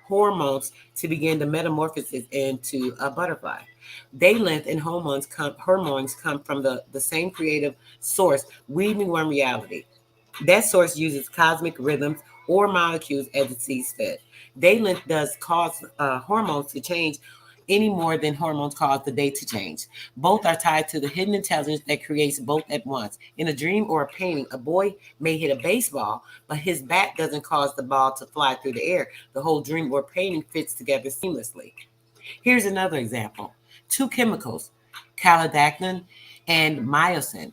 hormones to begin the metamorphosis into a butterfly. Day length and hormones come from the same creative source, weaving one reality. That source uses cosmic rhythms or molecules as it sees fit. Day length does cause hormones to change any more than hormones cause the day to change. Both are tied to the hidden intelligence that creates both at once. In a dream or a painting, a boy may hit a baseball, but his bat doesn't cause the ball to fly through the air. The whole dream or painting fits together seamlessly. Here's another example. Two chemicals, calodactin and myosin,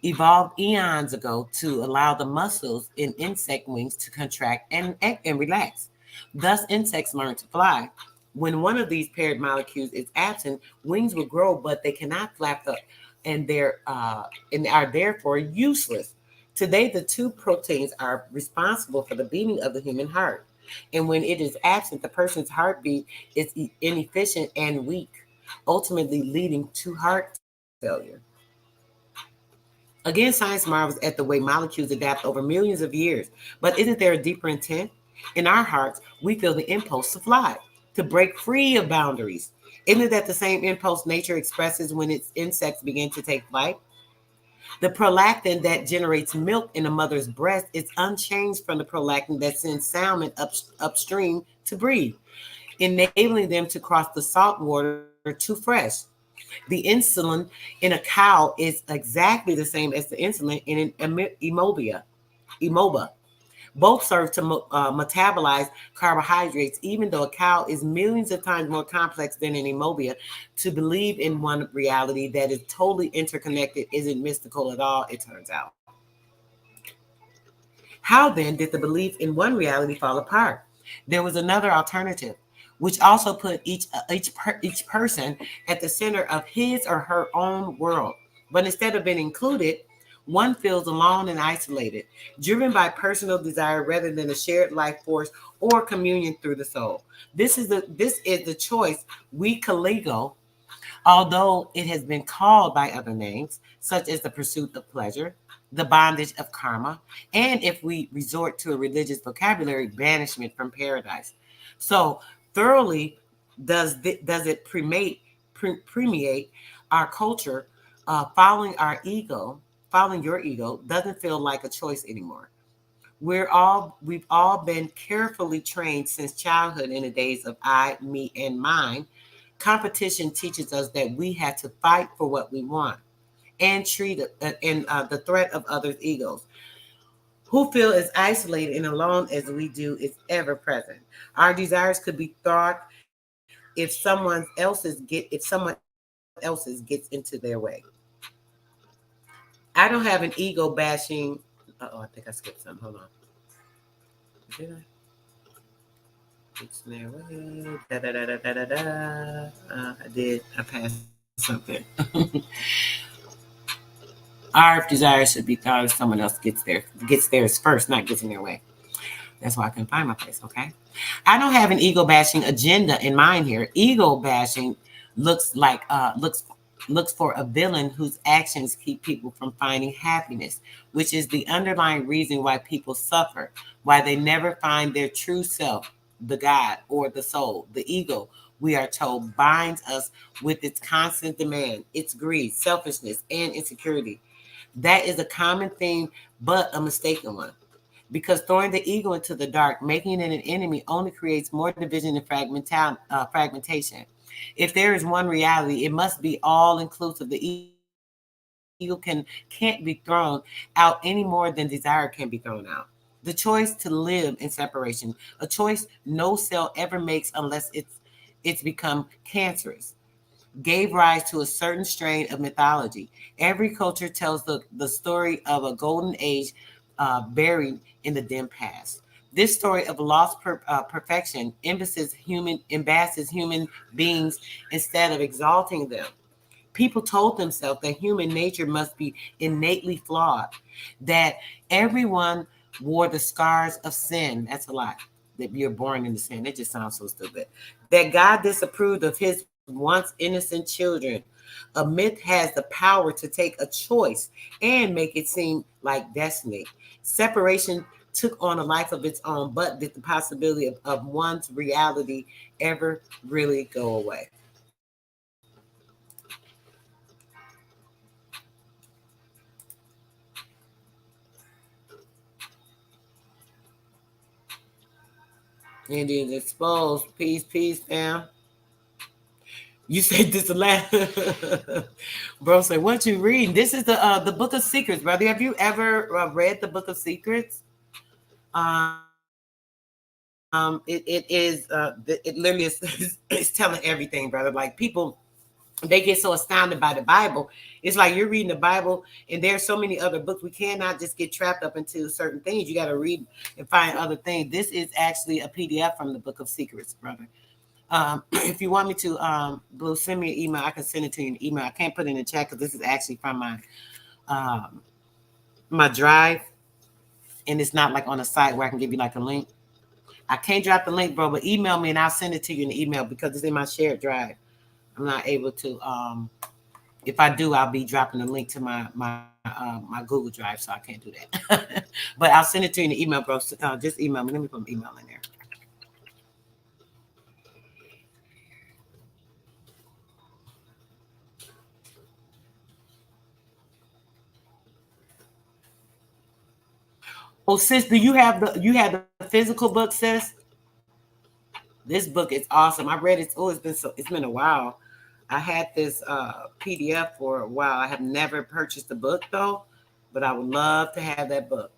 evolved eons ago to allow the muscles in insect wings to contract and relax. Thus, insects learn to fly. When one of these paired molecules is absent, wings will grow, but they cannot flap up, and are therefore useless. Today, the two proteins are responsible for the beating of the human heart. And when it is absent, the person's heartbeat is inefficient and weak, ultimately leading to heart failure. Again, science marvels at the way molecules adapt over millions of years. But isn't there a deeper intent? In our hearts, we feel the impulse to fly, to break free of boundaries. Isn't that the same impulse nature expresses when its insects begin to take flight? The prolactin that generates milk in a mother's breast is unchanged from the prolactin that sends salmon upstream to breathe, enabling them to cross the salt water to fresh. The insulin in a cow is exactly the same as the insulin in an emoba. Both serve to metabolize carbohydrates, even though a cow is millions of times more complex than an emobia. To believe in one reality that is totally interconnected isn't mystical at all, it turns out. How then did the belief in one reality fall apart? There was another alternative, which also put each person at the center of his or her own world. But instead of being included, one feels alone and isolated, driven by personal desire rather than a shared life force or communion through the soul. This is the choice we collegial, although it has been called by other names, such as the pursuit of pleasure, the bondage of karma, and if we resort to a religious vocabulary, banishment from paradise. So thoroughly does it permeate our culture. Following your ego doesn't feel like a choice anymore. We've all been carefully trained since childhood in the days of I, me, and mine. Competition teaches us that we have to fight for what we want and treat the threat of others' egos, who feel as isolated and alone as we do, is ever present. Our desires could be thought if someone else's gets into their way. I don't have an ego bashing. Oh, I think I skipped something. Hold on. Did I? It's their way. Da da da da da da da. I did. I passed something. Our desires should be thought if someone else gets theirs first, not gets in their way. That's why I couldn't find my place. Okay. I don't have an ego bashing agenda in mind here. Ego bashing looks like looks for a villain whose actions keep people from finding happiness, which is the underlying reason why people suffer, why they never find their true self, the God or the soul, the ego. We are told binds us with its constant demand, its greed, selfishness, and insecurity. That is a common theme, but a mistaken one, because throwing the ego into the dark, making it an enemy, only creates more division and fragmentation. If there is one reality, it must be all inclusive. The ego can't be thrown out any more than desire can be thrown out. The choice to live in separation, a choice no cell ever makes unless it's become cancerous, gave rise to a certain strain of mythology. Every culture tells the story of a golden age buried in the dim past. This story of lost perfection embasses human beings instead of exalting them. People told themselves that human nature must be innately flawed, that everyone wore the scars of sin. That's a lot. That you're born into sin. It just sounds so stupid. That God disapproved of his once innocent children. A myth has the power to take a choice and make it seem like destiny. Separation took on a life of its own, but did the possibility of one's reality ever really go away? Indians exposed. Peace, peace, fam. You said this a lot. Bro say, what you reading? This is the Book of Secrets, brother. Have you ever read the Book of Secrets? It literally is it's telling everything, brother. Like people they get so astounded by the Bible. It's like you're reading the Bible, and there's so many other books. We cannot just get trapped up into certain things. You got to read and find other things. This is actually a PDF from the Book of Secrets, brother. If you want me to, Blue, send me an email. I can send it to you in email. I can't put it in the chat because this is actually from um, my drive, and it's not like on a site where I can give you like a link. I can't drop the link, bro, but email me and I'll send it to you in the email because it's in my shared drive. I'm not able to. If I do, I'll be dropping a link to my Google Drive, so I can't do that. But I'll send it to you in the email, bro. Just email me. Let me put my email in there. Oh, sis, do you have the physical book, sis? This book is awesome. I read it. Oh, it's been a while. I had this PDF for a while. I have never purchased the book though, but I would love to have that book.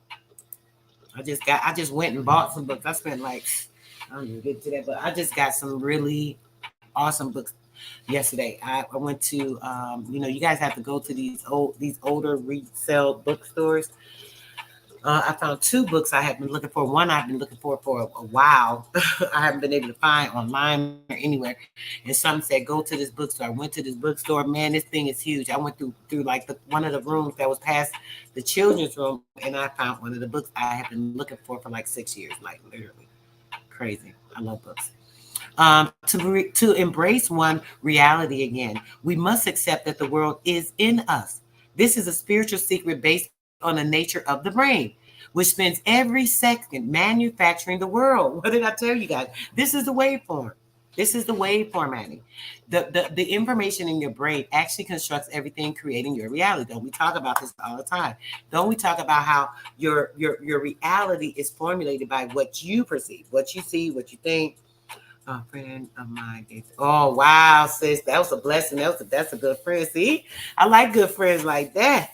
I just went and bought some books. I spent like, I don't even get to that, but I just got some really awesome books yesterday. I went to you guys have to go to these older resale bookstores. I found two books I have been looking for. One I've been looking for a while. I haven't been able to find online or anywhere. And some said, go to this bookstore. I went to this bookstore. Man, this thing is huge. I went through like one of the rooms that was past the children's room, and I found one of the books I have been looking for like 6 years. Like literally crazy. I love books. To embrace one reality again, we must accept that the world is in us. This is a spiritual secret based on the nature of the brain, which spends every second manufacturing the world. What did I tell you guys? This is the waveform. This is the waveform, Annie. The information in your brain actually constructs everything, creating your reality. Don't we talk about this all the time? Don't we talk about how your reality is formulated by what you perceive, what you see, what you think? A friend of mine. Oh wow, sis, that was a blessing. That's a good friend. See, I like good friends like that.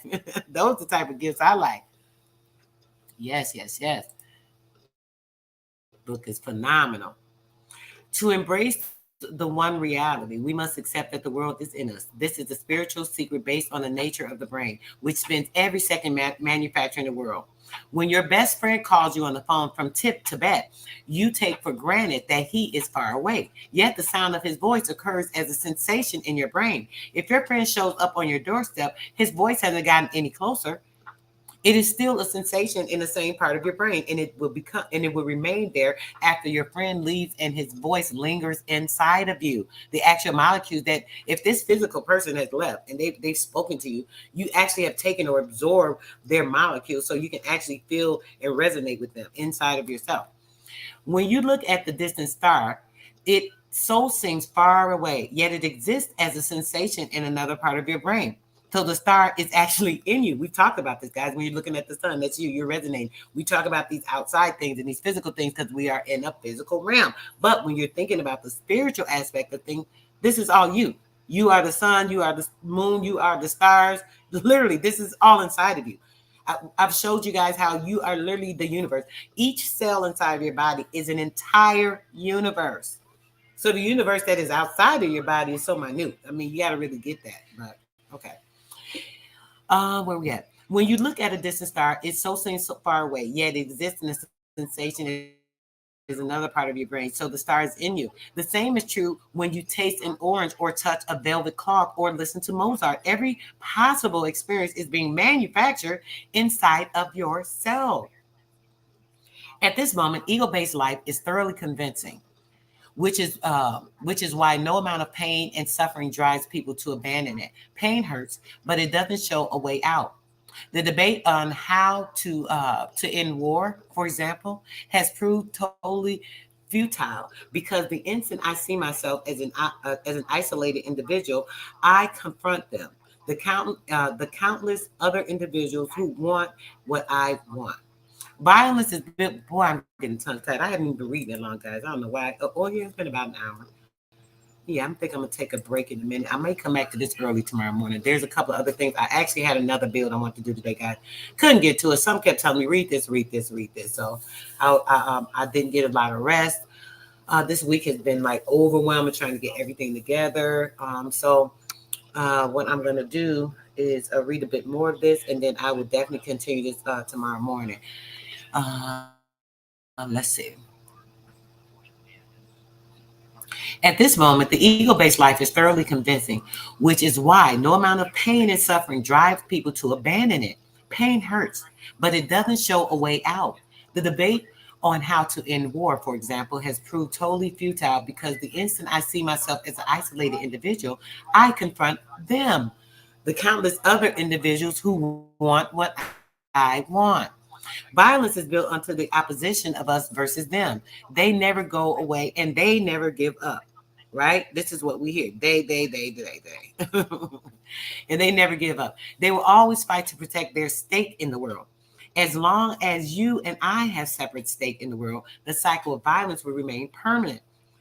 Those are the type of gifts I like. Yes, yes, yes. Book is phenomenal. To embrace the one reality, we must accept that the world is in us. This is a spiritual secret based on the nature of the brain, which spends every second manufacturing the world. When your best friend calls you on the phone from Tibet, you take for granted that he is far away. Yet the sound of his voice occurs as a sensation in your brain. If your friend shows up on your doorstep, his voice hasn't gotten any closer. It is still a sensation in the same part of your brain, and it will remain there after your friend leaves and his voice lingers inside of you. The actual molecules that if this physical person has left and they've spoken to you, you actually have taken or absorbed their molecules so you can actually feel and resonate with them inside of yourself. When you look at the distant star, it so seems far away, yet it exists as a sensation in another part of your brain. So the star is actually in you. We've talked about this, guys. When you're looking at the sun, that's you. You're resonating. We talk about these outside things and these physical things because we are in a physical realm. But when you're thinking about the spiritual aspect of things, this is all you. You are the sun. You are the moon. You are the stars. Literally, this is all inside of you. I've showed you guys how you are literally the universe. Each cell inside of your body is an entire universe. So the universe that is outside of your body is so minute. I mean, you got to really get that. But okay. Where we at? When you look at a distant star, it so seems so far away, yet it exists in a sensation is another part of your brain. So the star is in you. The same is true when you taste an orange or touch a velvet cloth or listen to Mozart. Every possible experience is being manufactured inside of your cell. At this moment, ego-based life is thoroughly convincing, which is why no amount of pain and suffering drives people to abandon it. Pain hurts, but it doesn't show a way out. The debate on how to end war, for example, has proved totally futile because the instant I see myself as an isolated individual, I confront them. The countless other individuals who want what I want. Violence is built. Boy, I'm getting tongue tied. I haven't even been reading that long, guys. I don't know why. Oh, yeah, it's been about an hour. Yeah, I'm thinking I'm gonna take a break in a minute. I may come back to this early tomorrow morning. There's a couple of other things. I actually had another build I want to do today, guys. Couldn't get to it. Some kept telling me read this, read this, read this. So I didn't get a lot of rest. This week has been like overwhelming trying to get everything together. So what I'm going to do is read a bit more of this, and then I will definitely continue this tomorrow morning. Let's see. At this moment, the ego based life is thoroughly convincing, which is why no amount of pain and suffering drives people to abandon it. Pain hurts, but it doesn't show a way out. The debate on how to end war, for example, has proved totally futile because the instant I see myself as an isolated individual, I confront them, the countless other individuals who want what I want. Violence is built onto the opposition of us versus them. They never go away and they never give up. Right? This is what we hear. They. And they never give up. They will always fight to protect their stake in the world. As long as you and I have separate stake in the world, the cycle of violence will remain permanent.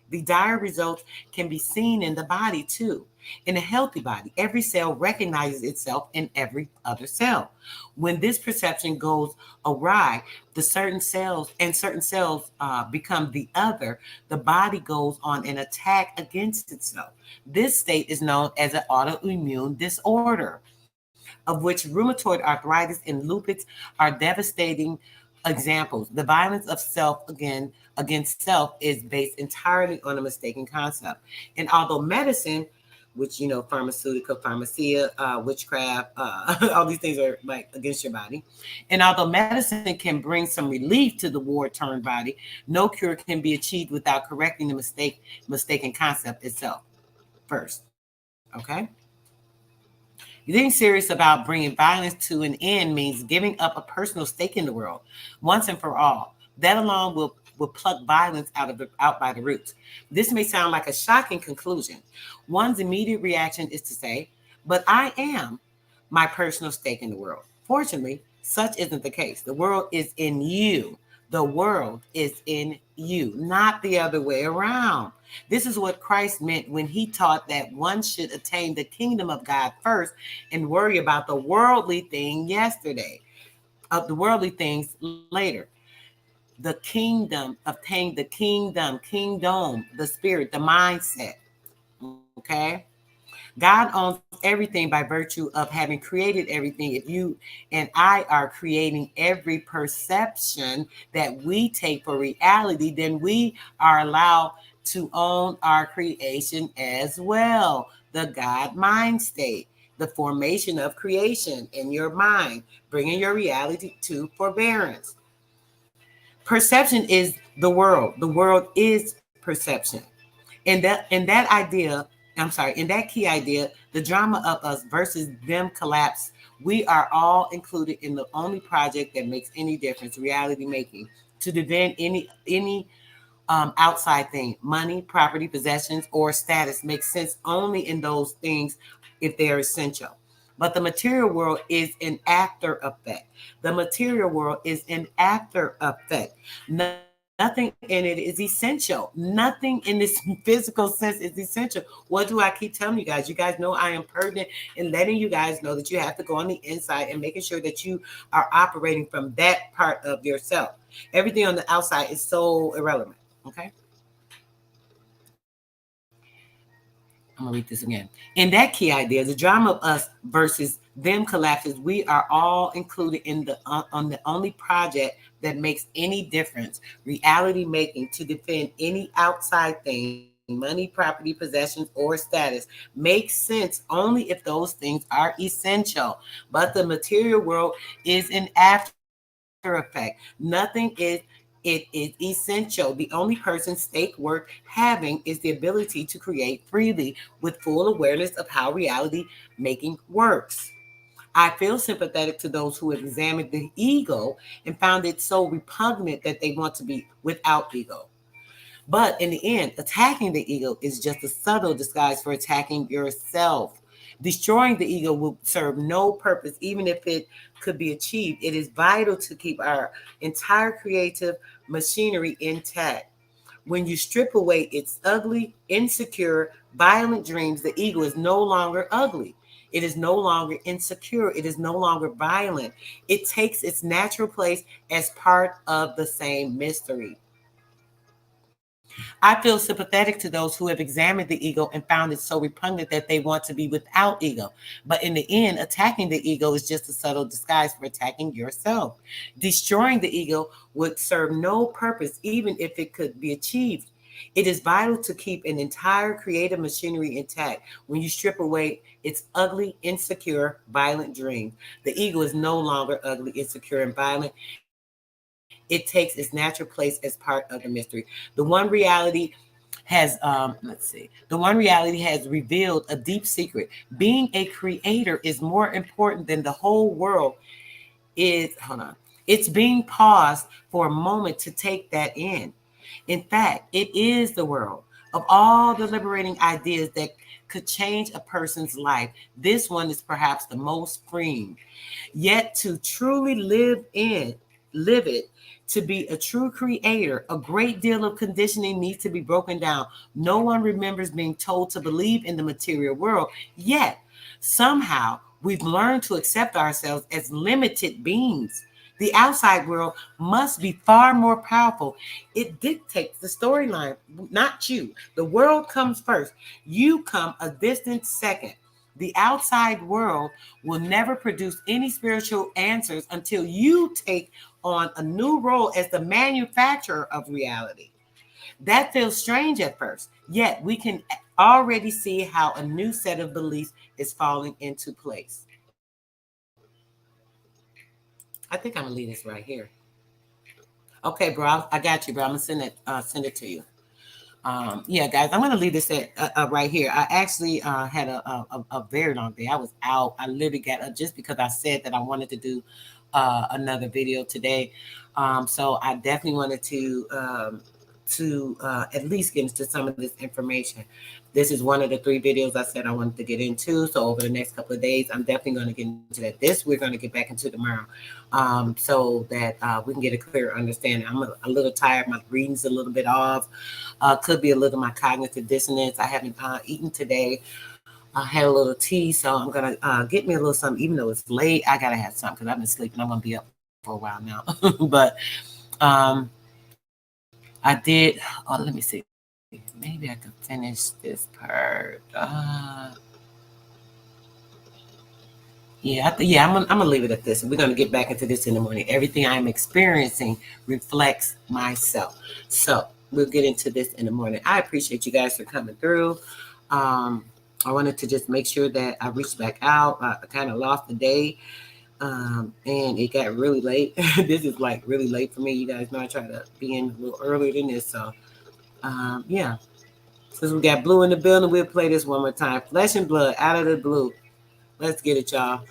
The dire results can be seen in the body too. In a healthy body, every cell recognizes itself in every other cell. When this perception goes awry, certain cells become the other, the body goes on an attack against itself. This state is known as an autoimmune disorder, of which rheumatoid arthritis and lupus are devastating examples. The violence of self against self is based entirely on a mistaken concept. And although medicine, which pharmaceutical, pharmacia, witchcraft, all these things are like against your body. And although medicine can bring some relief to the war-torn body, no cure can be achieved without correcting the mistaken concept itself first. Okay. Getting serious about bringing violence to an end means giving up a personal stake in the world once and for all. That alone will pluck violence out by the roots. This may sound like a shocking conclusion. One's immediate reaction is to say, but I am my personal stake in the world. Fortunately, such isn't the case. The world is in you. The world is in you, not the other way around. This is what Christ meant when he taught that one should attain the kingdom of God first and worry about the worldly thing yesterday, of the worldly things later. The kingdom, obtain the kingdom, the spirit, the mindset. Okay. God owns everything by virtue of having created everything. If you and I are creating every perception that we take for reality, then we are allowed to own our creation as well. The God mind state, the formation of creation in your mind, bringing your reality to forbearance. Perception is the world. The world is perception. In that idea, in that key idea, the drama of us versus them collapse. We are all included in the only project that makes any difference, reality making. To defend any outside thing, money, property, possessions, or status makes sense only in those things if they are essential. But the material world is an after effect. The material world is an after effect. Nothing in it is essential. Nothing in this physical sense is essential. What do I keep telling you guys? You guys know I am pertinent in letting you guys know that you have to go on the inside and making sure that you are operating from that part of yourself. Everything on the outside is so irrelevant. Okay. I'm gonna read this again. In that key idea, the drama of us versus them collapses. We are all included in the on the only project that makes any difference. Reality making to defend any outside thing, money, property, possessions, or status, makes sense only if those things are essential. But the material world is an after effect. Nothing is it is essential. The only person's stake worth having is the ability to create freely with full awareness of how reality making works. I feel sympathetic to those who have examined the ego and found it so repugnant that they want to be without ego. But in the end, attacking the ego is just a subtle disguise for attacking yourself. Destroying the ego will serve no purpose, even if it could be achieved. It is vital to keep our entire creative machinery intact. When you strip away its ugly, insecure, violent dreams, the ego is no longer ugly. It is no longer insecure. It is no longer violent. It takes its natural place as part of the same mystery. I feel sympathetic to those who have examined the ego and found it so repugnant that they want to be without ego. But in the end, attacking the ego is just a subtle disguise for attacking yourself. Destroying the ego would serve no purpose, even if it could be achieved. It is vital to keep an entire creative machinery intact. When you strip away its ugly, insecure, violent dream, the ego is no longer ugly, insecure, and violent. It takes its natural place as part of the mystery. The one reality the one reality has revealed a deep secret. Being a creator is more important than the whole world is. Hold on. It's being paused for a moment to take that in. In fact, it is the world. Of all the liberating ideas that could change a person's life, this one is perhaps the most freeing. Yet to truly live it, to be a true creator, a great deal of conditioning needs to be broken down. No one remembers being told to believe in the material world. Yet, somehow, we've learned to accept ourselves as limited beings. The outside world must be far more powerful. It dictates the storyline, not you. The world comes first. You come a distant second. The outside world will never produce any spiritual answers until you take on a new role as the manufacturer of reality. That feels strange at first, yet we can already see how a new set of beliefs is falling into place. I think I'm gonna leave this right here. Okay, bro, I got you, bro. I'm gonna send it to you. Yeah, guys, I'm gonna leave this at right here. I actually had a very long day. I was out. I literally got up just because I said that I wanted to do another video today. So I definitely wanted to at least get into some of this information. This is one of the 3 videos I said I wanted to get into. So over the next couple of days, I'm definitely going to get into that. This we're going to get back into tomorrow, so that we can get a clearer understanding. I'm a little tired. My reading's a little bit off. Could be a little my cognitive dissonance. I haven't eaten today. I had a little tea, so I'm gonna get me a little something. Even though it's late, I gotta have something because I've been sleeping. I'm gonna be up for a while now. But um, I did. Oh, let me see. Maybe I could finish this part. Yeah, I'm gonna leave it at this. We're gonna get back into this in the morning. Everything I'm experiencing reflects myself. So we'll get into this in the morning. I appreciate you guys for coming through. I wanted to just make sure that I reached back out. I kind of lost the day, and it got really late. This is like really late for me. You guys know I try to be in a little earlier than this. So yeah. Since we got Blue in the building, we'll play this one more time. Flesh and Blood, Out of the Blue. Let's get it, y'all.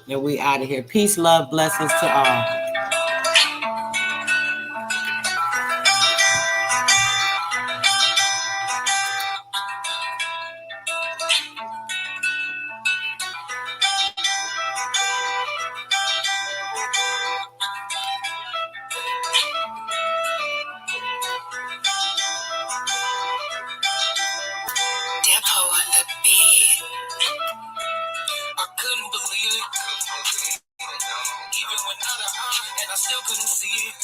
And we out of here. Peace, love, blessings to all. Depot on the beat. I couldn't believe it. Even when out of eye, and I still couldn't see it.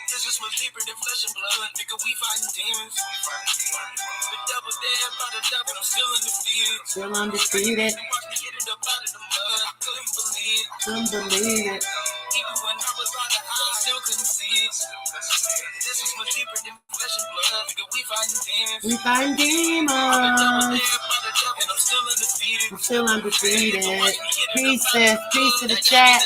This is what deeper than flesh and blood. Nigga, we fighting demons. The devil dead by the devil, I'm still undefeated. Still undefeated. Watch me get it up out of the mud. I couldn't believe it. Couldn't believe it. Even when I was on the high, I still couldn't see it. This is what deeper than flesh and blood. Nigga, we fighting demons. We fighting demons. And I'm still undefeated. I'm still undefeated. Peace, sis. Peace to the chat.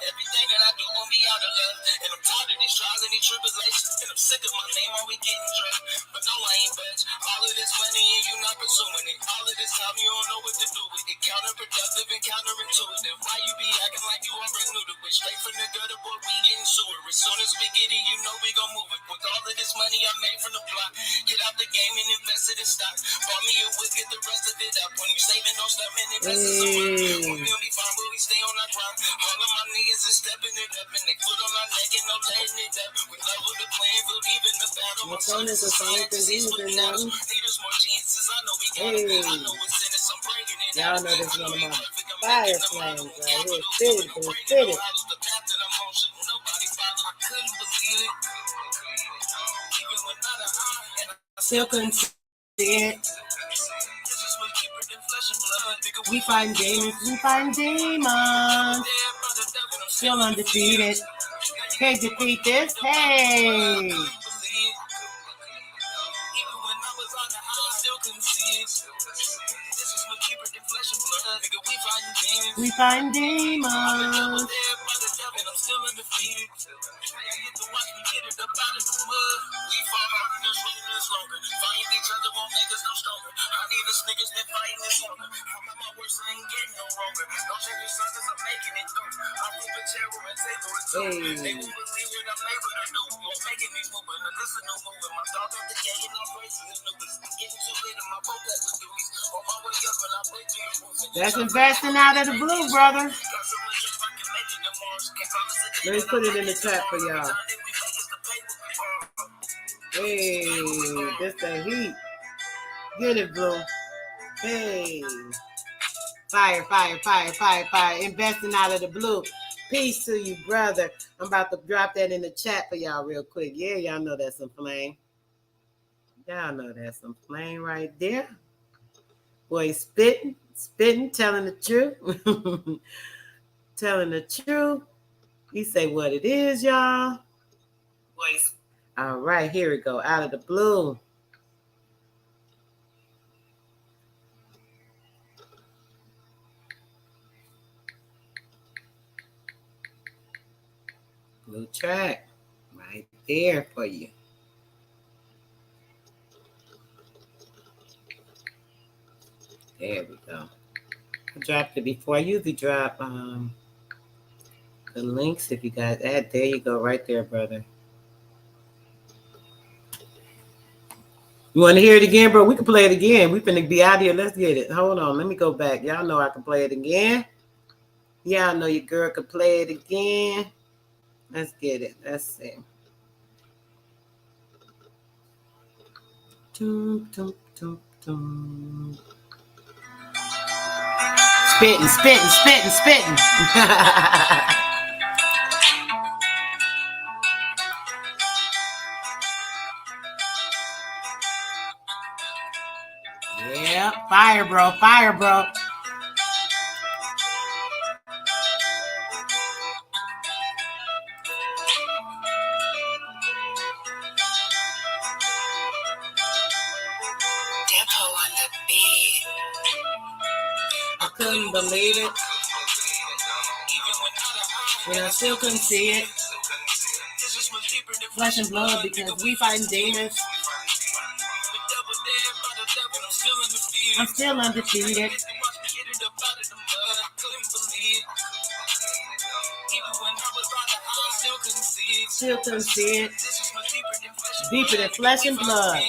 Everything that I do won't be out of love. And I'm tired of these trials and these tribulations. And I'm sick of my name while we getting dressed. But no, I ain't budge. All of this money and you not pursuing it. All of this time you don't know what to do with it. Counterproductive and counterintuitive. Why you be acting like you already knew the bitch? Straight from the gutter, boy, we getting sewer. As soon as we get it, you know we gon' move it. With all of this money I made from the block, get out the game and invest it in stock. Bought me a wig, get the rest of it up. When you saving, don't stop and invest in some work. We gon' be fine, but we stay on our grind. All of my niggas is stepping it up and they foot on our neck and no letting it up. We level the playing field, even the battle. My son is a scientist with the now. Leaders more geniuses, I know we got it. I know it's in it, I'm breaking it. Y'all know this is one of my fire flames right here. Fitted. Nobody follow. I couldn't believe it. still couldn't see it. We find demons, still undefeated. Can't defeat this. Hey. We find demons. That's investing out of the blue, brother. Let me put it in the chat for y'all. Hey, this the heat. Get it, blue. Hey. Fire, fire, fire, fire, fire. Investing out of the blue. Peace to you, brother. I'm about to drop that in the chat for y'all real quick. Yeah, y'all know that's some flame. Y'all know that's some flame right there. Boy, spitting, telling the truth. Telling the truth. He say what it is, y'all. Boys. All right, here we go. Out of the blue. Blue track right there for you. There we go. I dropped it before. I usually drop the links if you guys add. There you go, right there, brother. You want to hear it again, bro? We can play it again. We finna be out here. Let's get it. Hold on. Let me go back. Y'all know I can play it again. Y'all know your girl can play it again. Let's get it. Let's see. Doom, doom, doom, doom. Spitting. Yeah, fire, bro. I couldn't believe it. When I still couldn't see it. Flesh and blood because we fighting demons. I'm still undefeated. Still couldn't see it. Deeper than flesh and blood.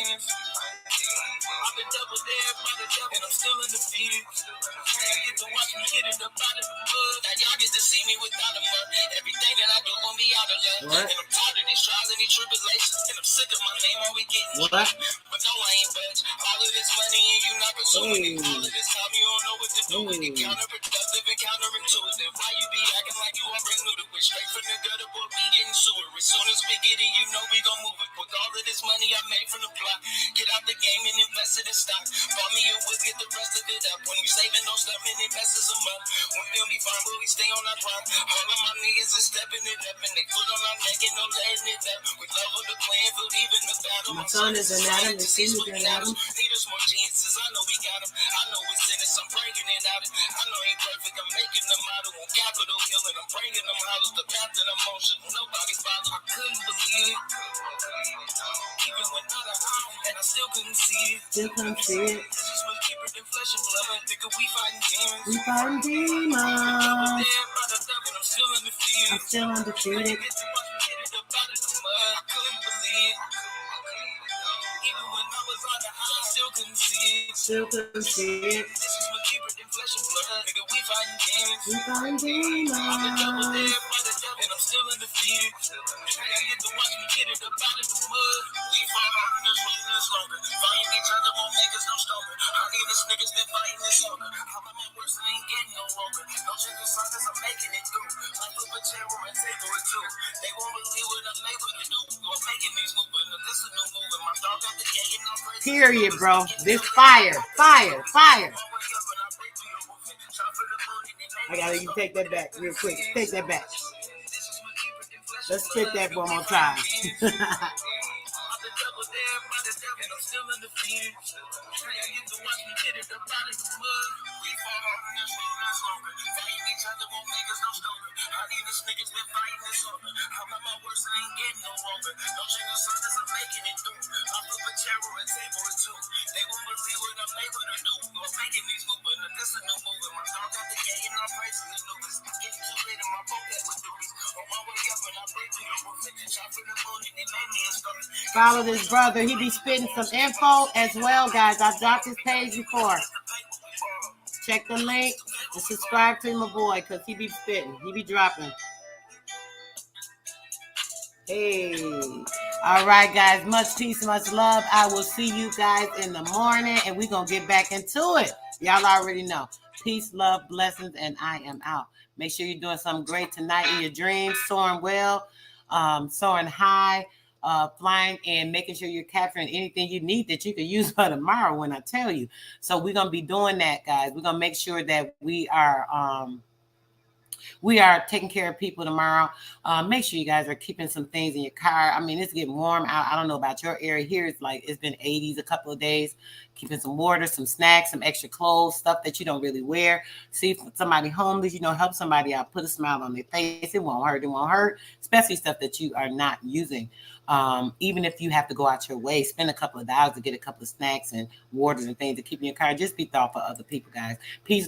What? What? Get out the game and invest it in stock. Bought me a whip, get the rest of it up. When you saving no stuff and it messes them up. When we'll be fine, but we stay on our grind. All of my niggas are stepping it up and they foot on our neck and no letting it up. We love the playing field, even the battle. My son is an Adam, the season is an Adam. Need us more geniuses, I know we got them. I know it's in us, I'm bringing it out. I know ain't perfect, I'm making them out. On Capitol Hill and I'm bringing them out of the path that I'm on. Nobody follow, I couldn't believe it. Even when not a high, and I still couldn't see it. This is what keeper than flesh and blood. Nigga, we fighting demons. I'm still undefeated. I couldn't believe it. Even when I was on the high, I still couldn't see it. This is what keeper than flesh and blood. Nigga, we fighting demons. I've been double there by the devil, and I'm still undefeated. I get to watch me get it up out of the mud. We fought on this longer. Fighting each other won't make us no stronger. How many of these niggas been fighting this longer? How about my words ain't getting no longer? No changing signs, I'm making it through. I flip a chair and take for it too. They won't believe what I'm able to do. I'm making these moves, but this is a new move. My dog got the gay and I'm crazy. Period, bro. This fire. I gotta you take that back real quick. Take that back. Let's spit that one more time. Follow this brother. He be spitting some info as well, guys. I've dropped his page before. Check the link and subscribe to my boy because he be spitting. He be dropping. Hey. All right, guys. Much peace, much love. I will see you guys in the morning, and we're going to get back into it. Y'all already know. Peace, love, blessings, and I am out. Make sure you're doing something great tonight in your dreams, soaring well, soaring high, flying, and making sure you're capturing anything you need that you can use for tomorrow when I tell you. So we're going to be doing that, guys. We're going to make sure that we are taking care of people tomorrow. Make sure you guys are keeping some things in your car. I mean, it's getting warm out. I don't know about your area here. It's been 80s a couple of days. Keeping some water, some snacks, some extra clothes, stuff that you don't really wear. See if somebody homeless, help somebody out. Put a smile on their face. It won't hurt. It won't hurt. Especially stuff that you are not using. Even if you have to go out your way, spend a couple of dollars to get a couple of snacks and waters and things to keep in your car. Just be thoughtful of other people, guys. Peace.